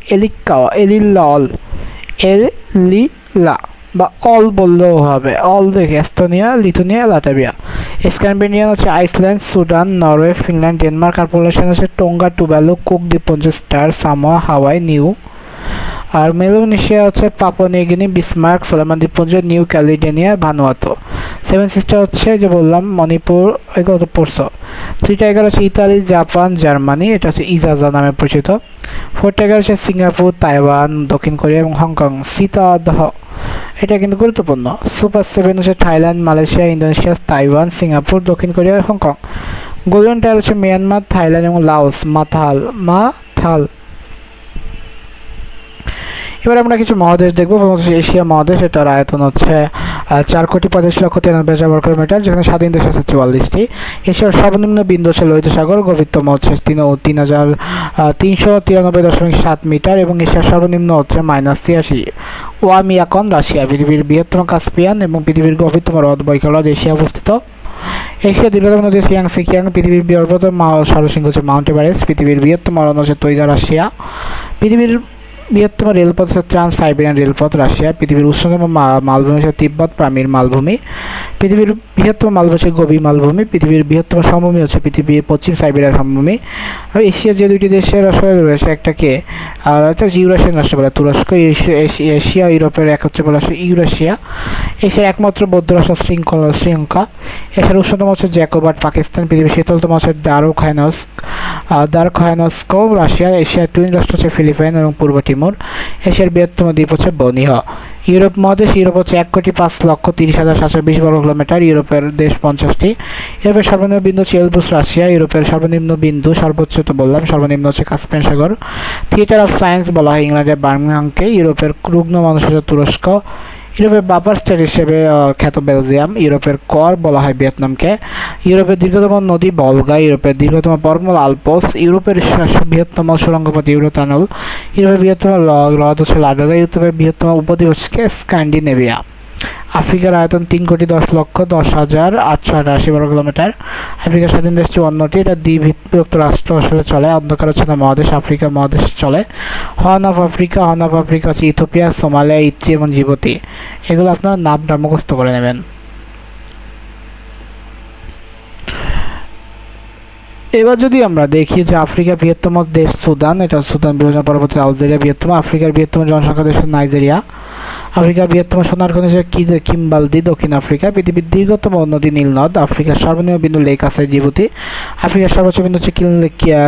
এলিলা বা অল বললেও হবে, অল দেখে এস্তোনিয়া, লিথুনিয়া, লাটভিয়া। স্ক্যান্ডিনেভিয়ান হচ্ছে Iceland, Sudan, Norway, Finland, Denmark. আর পোলার হচ্ছে টোঙ্গা, টুভালু, কুক দ্বীপপুঞ্জ, স্টার, সামোয়া, হাওয়াই, নিউ। আর মেলোনেশিয়া হচ্ছে Papua new Guinea, Bismarck, Solomon দ্বীপপুঞ্জ, new Caledonia, Vanuatu. Seven sister হচ্ছে যে বললাম মণিপুর, এগুলো তো পড়ছো। থ্রি টাইগার হচ্ছে ইতালি, জাপান, জার্মানি, এটা হচ্ছে ইজাজা নামে পরিচিত। ফোর টাইগার হচ্ছে সিঙ্গাপুর, তাইওয়ান, দক্ষিণ কোরিয়া এবং হংকং। সীতাদহ, এটা কিন্তু গুরুত্বপূর্ণ। সুপার সেভেন হচ্ছে Thailand, Malaysia, Indonesia, Taiwan, Singapore, দক্ষিণ কোরিয়া, হংকং। গোল্ডেন টাইগার হচ্ছে মিয়ানমার, থাইল্যান্ড এবং লাওস। মাথাল। এবার আমরা কিছু মহাদেশ দেখবো। এশিয়া মহাদেশ, এটার আয়তন হচ্ছে 4,85,93,000 বর্গ কিলোমিটার, যেখানে স্বাধীন দেশ আছে 44টি। এশিয়ার সর্বনিম্ন বিন্দু হচ্ছে লোহিত সাগর, গভীরতম হচ্ছে 3,393.7 মিটার এবং এশিয়ার সর্বনিম্ন হচ্ছে -83। ওয়ামিয়াকন, রাশিয়া। পৃথিবীর বৃহত্তম কাস্পিয়ান এবং পৃথিবীর গভীরতম হ্রদ বৈকাল হ্রদ এশিয়া অবস্থিত। এশিয়ার দীর্ঘতম নদী সিকিয়াং। পৃথিবীর বৃহত্তম সর্বশৃঙ্গ হচ্ছে মাউন্ট এভারেস্ট। পৃথিবীর বৃহত্তম অরণ্য হচ্ছে তৈগা, রাশিয়া। পৃথিবীর বৃহত্তম রেলপথ হচ্ছে ট্রান্স সাইবেরিয়ান রেলপথ, রাশিয়া। পৃথিবীর উষ্ণতম মালভূমি হচ্ছে তিব্বত, পামির মালভূমি। পৃথিবীর বৃহত্তম মালভূমি হচ্ছে গোবি মালভূমি। পৃথিবীর বৃহত্তম সমভূমি হচ্ছে পৃথিবীর পশ্চিম সাইবেরিয়ান সমভূমি। এশিয়ার যে দুইটি দেশের আসলে রয়েছে, একটাকে আর একটা ইউরাশিয়ান রাষ্ট্র বলে তুরস্ক। এশিয়া ইউরোপের একত্রে বলা হয় ইউরাশিয়া। এশিয়ার একমাত্র বৌদ্ধ রাষ্ট্র শ্রীলঙ্কা। এশিয়ার উষ্ণতম হচ্ছে জ্যাকোবাট, পাকিস্তান। পৃথিবীর শীতলতম হচ্ছে দারখায়নস্কো, রাশিয়া। এশিয়ার টুইন রাষ্ট্র হচ্ছে ফিলিপাইন এবং পূর্ব তিমুর। এশিয়ার বৃহত্তম দ্বীপ হচ্ছে বনিহ। ইউরোপ মহাদেশ, ইউরোপ হচ্ছে 1,05,30,720 বর্গ কিলোমিটার। ইউরোপের দেশ 50টি। ইউরোপের সর্বনিম্ন বিন্দু হচ্ছে এলব্রুস, রাশিয়া। ইউরোপের সর্বনিম্ন বিন্দু, সর্বোচ্চ তো বললাম, সর্বনিম্ন হচ্ছে Caspian Sagar. Theatre of science বলা হয় ইংল্যান্ডের বার্মিংহামকে। ইউরোপের রুগ্ন মানুষ হচ্ছে তুরস্ক। ইউরোপের বাপার স্টেট হিসেবে খ্যাত বেলজিয়াম। ইউরোপের কর বলা হয় ভিয়েতনামকে। ইউরোপের দীর্ঘতম নদী ভলগা। ইউরোপের দীর্ঘতম পর্বত আলপস। ইউরোপের বৃহত্তম সুড়ঙ্গপথ ইউরোটানেল। ইউরোপের বৃহত্তম হ্রদ হচ্ছে লাডোগা। ইউরোপের বৃহত্তম উপদ্বীপ হচ্ছে স্ক্যান্ডিনেভিয়া। আফ্রিকার আয়তন 3,10,10,888 বর্গ কিলোমিটার। আফ্রিকার স্বাধীন দেশ 54টি। এটা দ্বিভিত্তিক রাষ্ট্র আসলে চলে। অন্ধকার হচ্ছে না মহাদেশ, আফ্রিকা মহাদেশ চলে। হর্ন অফ আফ্রিকা হচ্ছে ইথিওপিয়া, সোমালিয়া, ইত্রি এবং জিবুতি। এগুলো আপনারা নামটা মুখস্থ করে নেবেন। এবার যদি আমরা দেখি যে আফ্রিকার বৃহত্তম দেশ সুদান, এটা সুদান বিভাজন পরবর্তী আলজেরিয়া বৃহত্তম। আফ্রিকার বৃহত্তম জনসংখ্যা দেশ নাইজেরিয়া। আফ্রিকার বৃহত্তম সোনার খনি কিম্বালদি, দক্ষিণ আফ্রিকা। পৃথিবীর দীর্ঘতম নদী নীল নদ। আফ্রিকার সর্বনিম্ন বিন্দু লেক আছে জিবুতি। আফ্রিকার সর্বোচ্চ বিন্দু হচ্ছে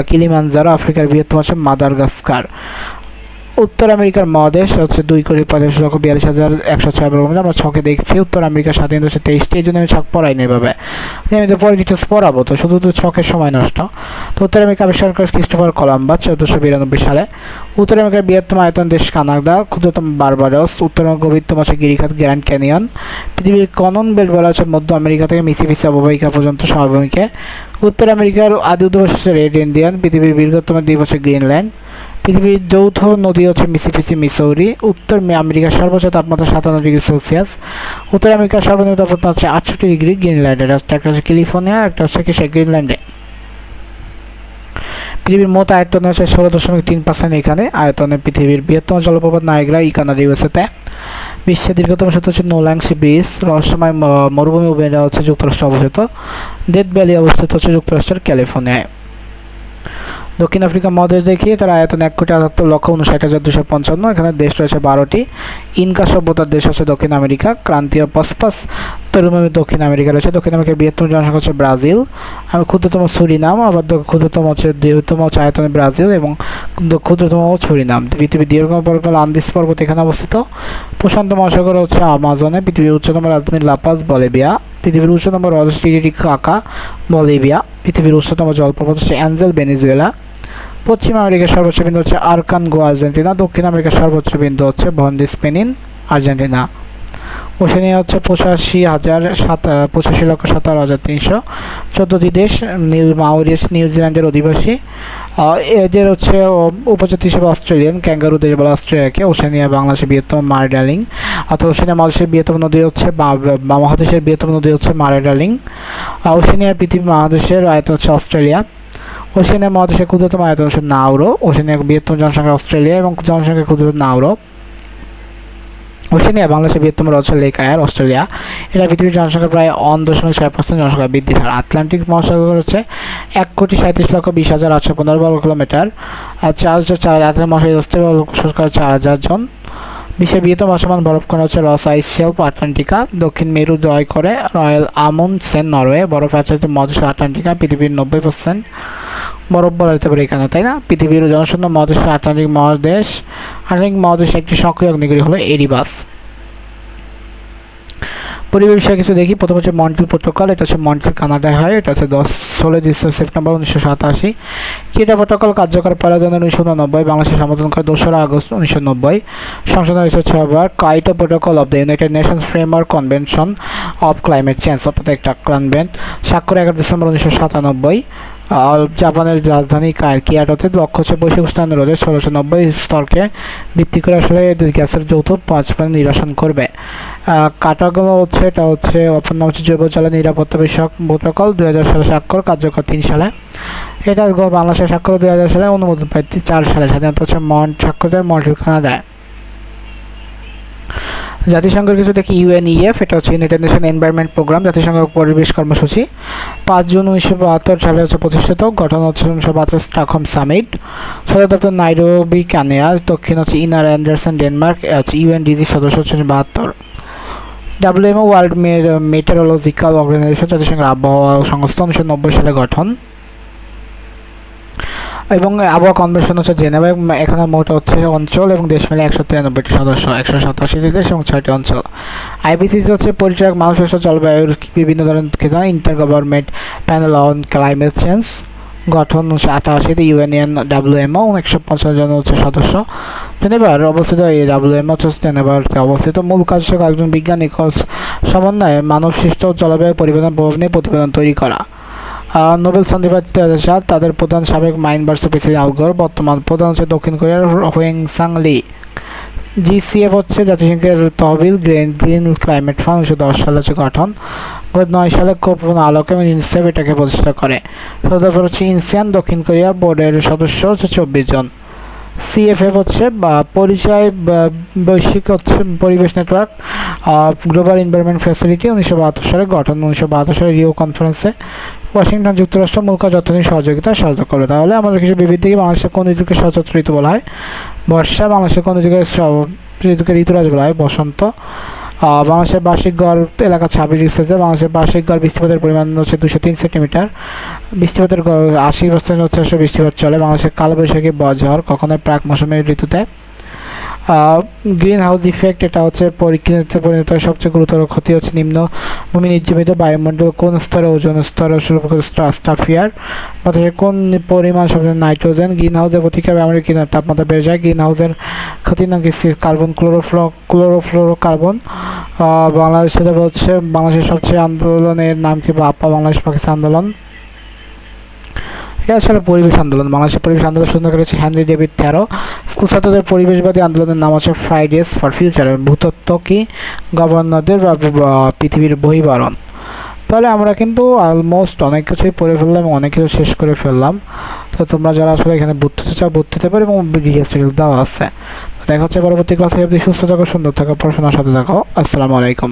কিলিমানজারো। আফ্রিকার বৃহত্তম হচ্ছে মাদাগাস্কার। উত্তর আমেরিকার মহাদেশ হচ্ছে 2,45,42,106 বর্গ কিলোমিটার। আমরা ছকে দেখছি উত্তর আমেরিকার স্বাধীন হচ্ছে 23টি। এই জন্য আমি ছক পড়াইনি এভাবে, আমি তো পরে ডিটেলস পড়াবো, তো শুধু তো ছকের সময় নষ্ট। তো উত্তর আমেরিকা আবিষ্কার করে ক্রিস্টোফার কলম্বাস 1492 সালে। উত্তর আমেরিকার বৃহত্তম আয়তন দেশ কানাডা, ক্ষুদ্রতম বারবাডোস। উত্তর গভীরতম হচ্ছে গিরিখাত গ্র্যান্ড ক্যানিয়ন। পৃথিবীর কনন বেল্ট বলা হচ্ছে মধ্য আমেরিকা থেকে মিসিসিপি অববাহিকা পর্যন্ত সমভূমিকে। উত্তর আমেরিকার আদি অধিবাসী হচ্ছে রেড ইন্ডিয়ান। পৃথিবীর বৃহত্তম দ্বীপ হচ্ছে গ্রিনল্যান্ড। পৃথিবীর যৌথ নদী হচ্ছে মিসিসিপি, মিসৌরি। উত্তর আমেরিকার সর্বোচ্চ তাপমাত্রা 57 ডিগ্রি সেলসিয়াস। উত্তর আমেরিকার সর্বনিম্ন তাপমাত্রা হচ্ছে 68 ডিগ্রি গ্রিনল্যান্ডের। একটা হচ্ছে ক্যালিফোর্নিয়া, একটা হচ্ছে গ্রিনল্যান্ডে। পৃথিবীর মোট আয়তন হচ্ছে 16.3%। এখানে আয়তনে পৃথিবীর বৃহত্তম জলপ্রপাত নায়াগ্রা, কানাডা, ইউএসএতে। বিশ্বের দীর্ঘতম সেতু হচ্ছে নোল্যান্ডস ব্রিজ। রহস্যময় মরুভূমি উপজেলা হচ্ছে যুক্তরাষ্ট্রে অবস্থিত। ডেথ ভ্যালি অবস্থিত হচ্ছে যুক্তরাষ্ট্রের ক্যালিফোর্নিয়ায়। দক্ষিণ আফ্রিকা মহাদেশ দেখি, তার আয়তন 1,78,59,255। এখানে দেশ রয়েছে 12টি। ইনকা সভ্যতার দেশ হচ্ছে দক্ষিণ আমেরিকা। ক্রান্তীয় পসপাস এবং দক্ষিণ আমেরিকা রয়েছে। দক্ষিণ আমেরিকার বৃহত্তম জনসংখ্যা হচ্ছে ব্রাজিল, ক্ষুদ্রতম সুরিনাম, আবার ক্ষুদ্রতম হচ্ছে বৃহত্তম হচ্ছে আয়তনে ব্রাজিল এবং ক্ষুদ্রতম সুরিনাম। পৃথিবীর দীর্ঘতম পর্বত আন্দিজ পর্বত এখানে অবস্থিত। প্রশান্ত মহাসাগর হচ্ছে আমাজনে। পৃথিবীর উচ্চতম রাজধানী লাপাজ বলিভিয়া। পৃথিবীর উচ্চতম হ্রদ টিটিকাকা বলিভিয়া। পৃথিবীর উচ্চতম জলপ্রপাত হচ্ছে অ্যাঞ্জেল ভেনেজুয়েলা। পশ্চিম আমেরিকার সর্বোচ্চ বিন্দু হচ্ছে আরকানগো আর্জেন্টিনা। দক্ষিণ আমেরিকার সর্বোচ্চ বিন্দু হচ্ছে ভন্ডিস পেনিন আর্জেন্টিনা। ওশেনিয়া হচ্ছে 85,17,314টি দেশ। মাউরিয়াস নিউজিল্যান্ডের অধিবাসী। এদের হচ্ছে উপজাতি হিসেবে অস্ট্রেলিয়ান ক্যাঙ্গারু দেশ বলা অস্ট্রেলিয়াকে। ওশেনিয়া বাংলাদেশের বৃহত্তম মারে ডার্লিং, অর্থাৎ ওশেনিয়া মহাদেশের বৃহত্তম নদী হচ্ছে মহাদেশের বৃহত্তম নদী হচ্ছে মারে ডার্লিং। ওশেনিয়া পৃথিবী মহাদেশের আয়তন হচ্ছে অস্ট্রেলিয়া। ওশেনিয়া মহাদেশের ক্ষুদ্রতম আয়তন হচ্ছে নাউরো। ওশেনিয়ার বৃহত্তম জনসংখ্যা অস্ট্রেলিয়া এবং জনসংখ্যা ক্ষুদ্রতম নাউরো। ওশেনিয়া বাংলাদেশের বৃহত্তম হচ্ছে লেক আয়ার অস্ট্রেলিয়া। এটা পৃথিবীর জনসংখ্যা প্রায় 1.6% জনসংখ্যা বৃদ্ধির হার। আটলান্টিক মহাসাগর হচ্ছে 1,37,20,815 বর্গ কিলোমিটার। আর 4,004 মহাসাগর অস্ট্রেলিয়া বর্গ 4,000 জন। বিশ্বের বৃহত্তম ভাসমান বরফকণা হচ্ছে রস আইস শেলফ আটলান্টিকা। দক্ষিণ মেরু জয় করে রয়্যাল আমুন্ডসেন নরওয়ে। বরফ আচ্ছাদিত মহাদেশ আটলান্টিকা। পৃথিবীর 90% বরফ বলা যেতে পারে এখানে, তাই না? পৃথিবীর জনশূন্য মহাদেশ আটলান্টিক মহাদেশ। আটলান্টিক মহাদেশে একটি সক্রিয় অগ্নিগিরি হলো এরিবাস। পরিবেশ বিষয়ে কিছু দেখি। প্রথম হচ্ছে মন্ট্রিল প্রোটোকল। এটা হচ্ছে মন্ট্রিল কানাডায় হয়। এটা হচ্ছে 16 সেপ্টেম্বর 1987। কিয়োটো প্রোটোকল কার্যকর 1 জানুয়ারি 1989। বাংলাদেশে সম্বোধন করে 2 আগস্ট 1990। সংশোধন হয়েছে 6 বার। Kyoto protocol of the United Nations framework convention of climate change, অর্থাৎ একটা কনভেন্ট। স্বাক্ষর 11 ডিসেম্বর 1997। জাপানের রাজধানী কিয়োটোতে লক্ষ্য হচ্ছে বৈশ্বিক উষ্ণায়ন রোধে 1690 স্তরকে ভিত্তি করে আসলে গ্যাসের যৌথ 5% নিরসন করবে। কাটাগুলো হচ্ছে এটা হচ্ছে অপর নাম হচ্ছে জৈব জ্বালানি নিরাপত্তা বিষয়ক প্রোটোকল। 2000 সালে স্বাক্ষর, কার্যকর 3 সালে। এটা বাংলাদেশের স্বাক্ষর 2000 সালে, অনুমোদন পায় 4 সালে। স্বাধীনতা হচ্ছে স্বাক্ষর দেয় মন্ট্রিল কানাডায়। জাতিসংঘের কিছু দেখি। ইউএনইএফ, এটা হচ্ছে ইউনাইটেড নেশন এনভায়রনমেন্ট প্রোগ্রাম, জাতিসংঘ পরিবেশ কর্মসূচি। 5 জুন 1972 সালে হচ্ছে প্রতিষ্ঠিত। গঠন হচ্ছে 1972 স্টকহোম সামিট। সদর দপ্তর নাইরোবি কেনিয়া। দক্ষিণ হচ্ছে ইনার অ্যান্ডারসন ডেনমার্ক। ইউএনডিজি সদস্য হচ্ছে 72। ডাব্লিউএমও ওয়ার্ল্ড মেটেরোলজিক্যাল অর্গানাইজেশন, জাতিসংঘের আবহাওয়া সংস্থা, 1990 সালে গঠন। এবং আবহাওয়া কনভেনশন হচ্ছে জেনেভা। এখানে মোট হচ্ছে অঞ্চল এবং দেশ মিলে 193টি সদস্য, 187টি দেশ এবং 6টি অঞ্চল। আইপিসিসি হচ্ছে পরিচালক মানুষ জলবায়ুর বিভিন্ন ধরনের inter government panel on climate change. গঠন 1988। ইউএনএন ডাব্লিউএমও 150 জন হচ্ছে সদস্য। জেনেভার অবস্থিত এই ডাব্লিউএমও হচ্ছে জেনেভাতে অবস্থিত। মূল কাজ হচ্ছে কয়েকজন বিজ্ঞানী সমন্বয়ে মানব সৃষ্ট জলবায়ু পরিবর্তন প্রভাব নিয়ে প্রতিবেদন তৈরি করা। নোবেল শান্তিপ্রার্থী 2007। তাদের প্রধান সাবেক মাইনভার্সের প্রেসিডেন্ট আল গোর। বর্তমান প্রধান হচ্ছে দক্ষিণ কোরিয়ার হোয়েং-সাং লি। জিসিএফ হচ্ছে জাতিসংঘের তহবিল গ্রিন ক্লাইমেট ফান্ড, 1910 সালে হচ্ছে গঠন। 2009 সালে কোপন আলোক এবং ইউনিসেফ এটাকে প্রতিষ্ঠা করে। তারপর হচ্ছে ইনসিয়ান, দক্ষিণ কোরিয়া। বোর্ডের সদস্য হচ্ছে 24 জন। সিএফএফ হচ্ছে পরিচয় বৈশ্বিক হচ্ছে পরিবেশ নেটওয়ার্ক গ্লোবাল এনভায়রনমেন্ট ফ্যাসিলিটি, 1972 সালে গঠন। 1972 সালে রিও কনফারেন্সে ওয়াশিংটন যুক্তরাষ্ট্র মূল কাজ অর্থনৈতিক সহযোগিতা করবে। তাহলে আমাদের কিছু বিবৃতি থেকে বাংলাদেশের কোন ঋতুকে সচত্র ঋতু বলা হয়? বর্ষা। বাংলাদেশের কোন ঋতুকে ঋতুরাজ বলা হয়? বসন্ত। বাংলাদেশের বার্ষিক গড় এলাকা 26 ডিগ্রি। বাংলাদেশের বার্ষিক গড় বৃষ্টিপাতের পরিমাণ হচ্ছে 203 সেন্টিমিটার। বৃষ্টিপাতের 80% হচ্ছে বৃষ্টিপাত চলে। বাংলাদেশের কালবৈশাখী ঝড় কখনো প্রাক মৌসুমের ঋতুতে। গ্রিন হাউস ইফেক্ট, এটা হচ্ছে পরিণত সবচেয়ে গুরুতর ক্ষতি হচ্ছে নিম্ন ভূমি নির্জীবিত বায়ুমণ্ডল কোন স্তরে, ওজোন স্তর, স্ট্রাটোস্ফিয়ার। বাতাসের কোন পরিমাণ সবচেয়ে নাইট্রোজেন। গ্রিন হাউসের প্রতিক্রিয়া ব্যবহারের কিনা তাপমাত্রা বেড়ে যায়। গ্রিন হাউসের ক্ষতির নাম কি? Carbon chlorofluorocarbon. বাংলাদেশে হচ্ছে বাংলাদেশের সবচেয়ে আন্দোলনের নাম কি? বাংলাদেশ পাকিস্তান আন্দোলন। এটা আসলে পরিবেশ আন্দোলন। বাংলাদেশের পরিবেশ আন্দোলন শুরু করেছে হেনরি ডেভিড থ্যারো। স্কুল ছাত্রদের পরিবেশবাদী আন্দোলনের নাম হচ্ছে ফ্রাইডেজ ফর ফিউচার। ভূতত্ত্ব কি? গভর্নরদের পৃথিবীর বহির্বারণ। তাহলে আমরা কিন্তু অলমোস্ট অনেক কিছুই পড়ে ফেললাম এবং অনেক কিছু শেষ করে ফেললাম। তো তোমরা যারা আসলে এখানে ভর্তি চাও ভর্তিতে পারো এবং ডিটেলস দেওয়া আছে। দেখা হচ্ছে পরবর্তী ক্লাসে। সুস্থ থাকো, সুন্দর থাকো, পড়াশোনার সাথে থাকো। আসসালামু আলাইকুম।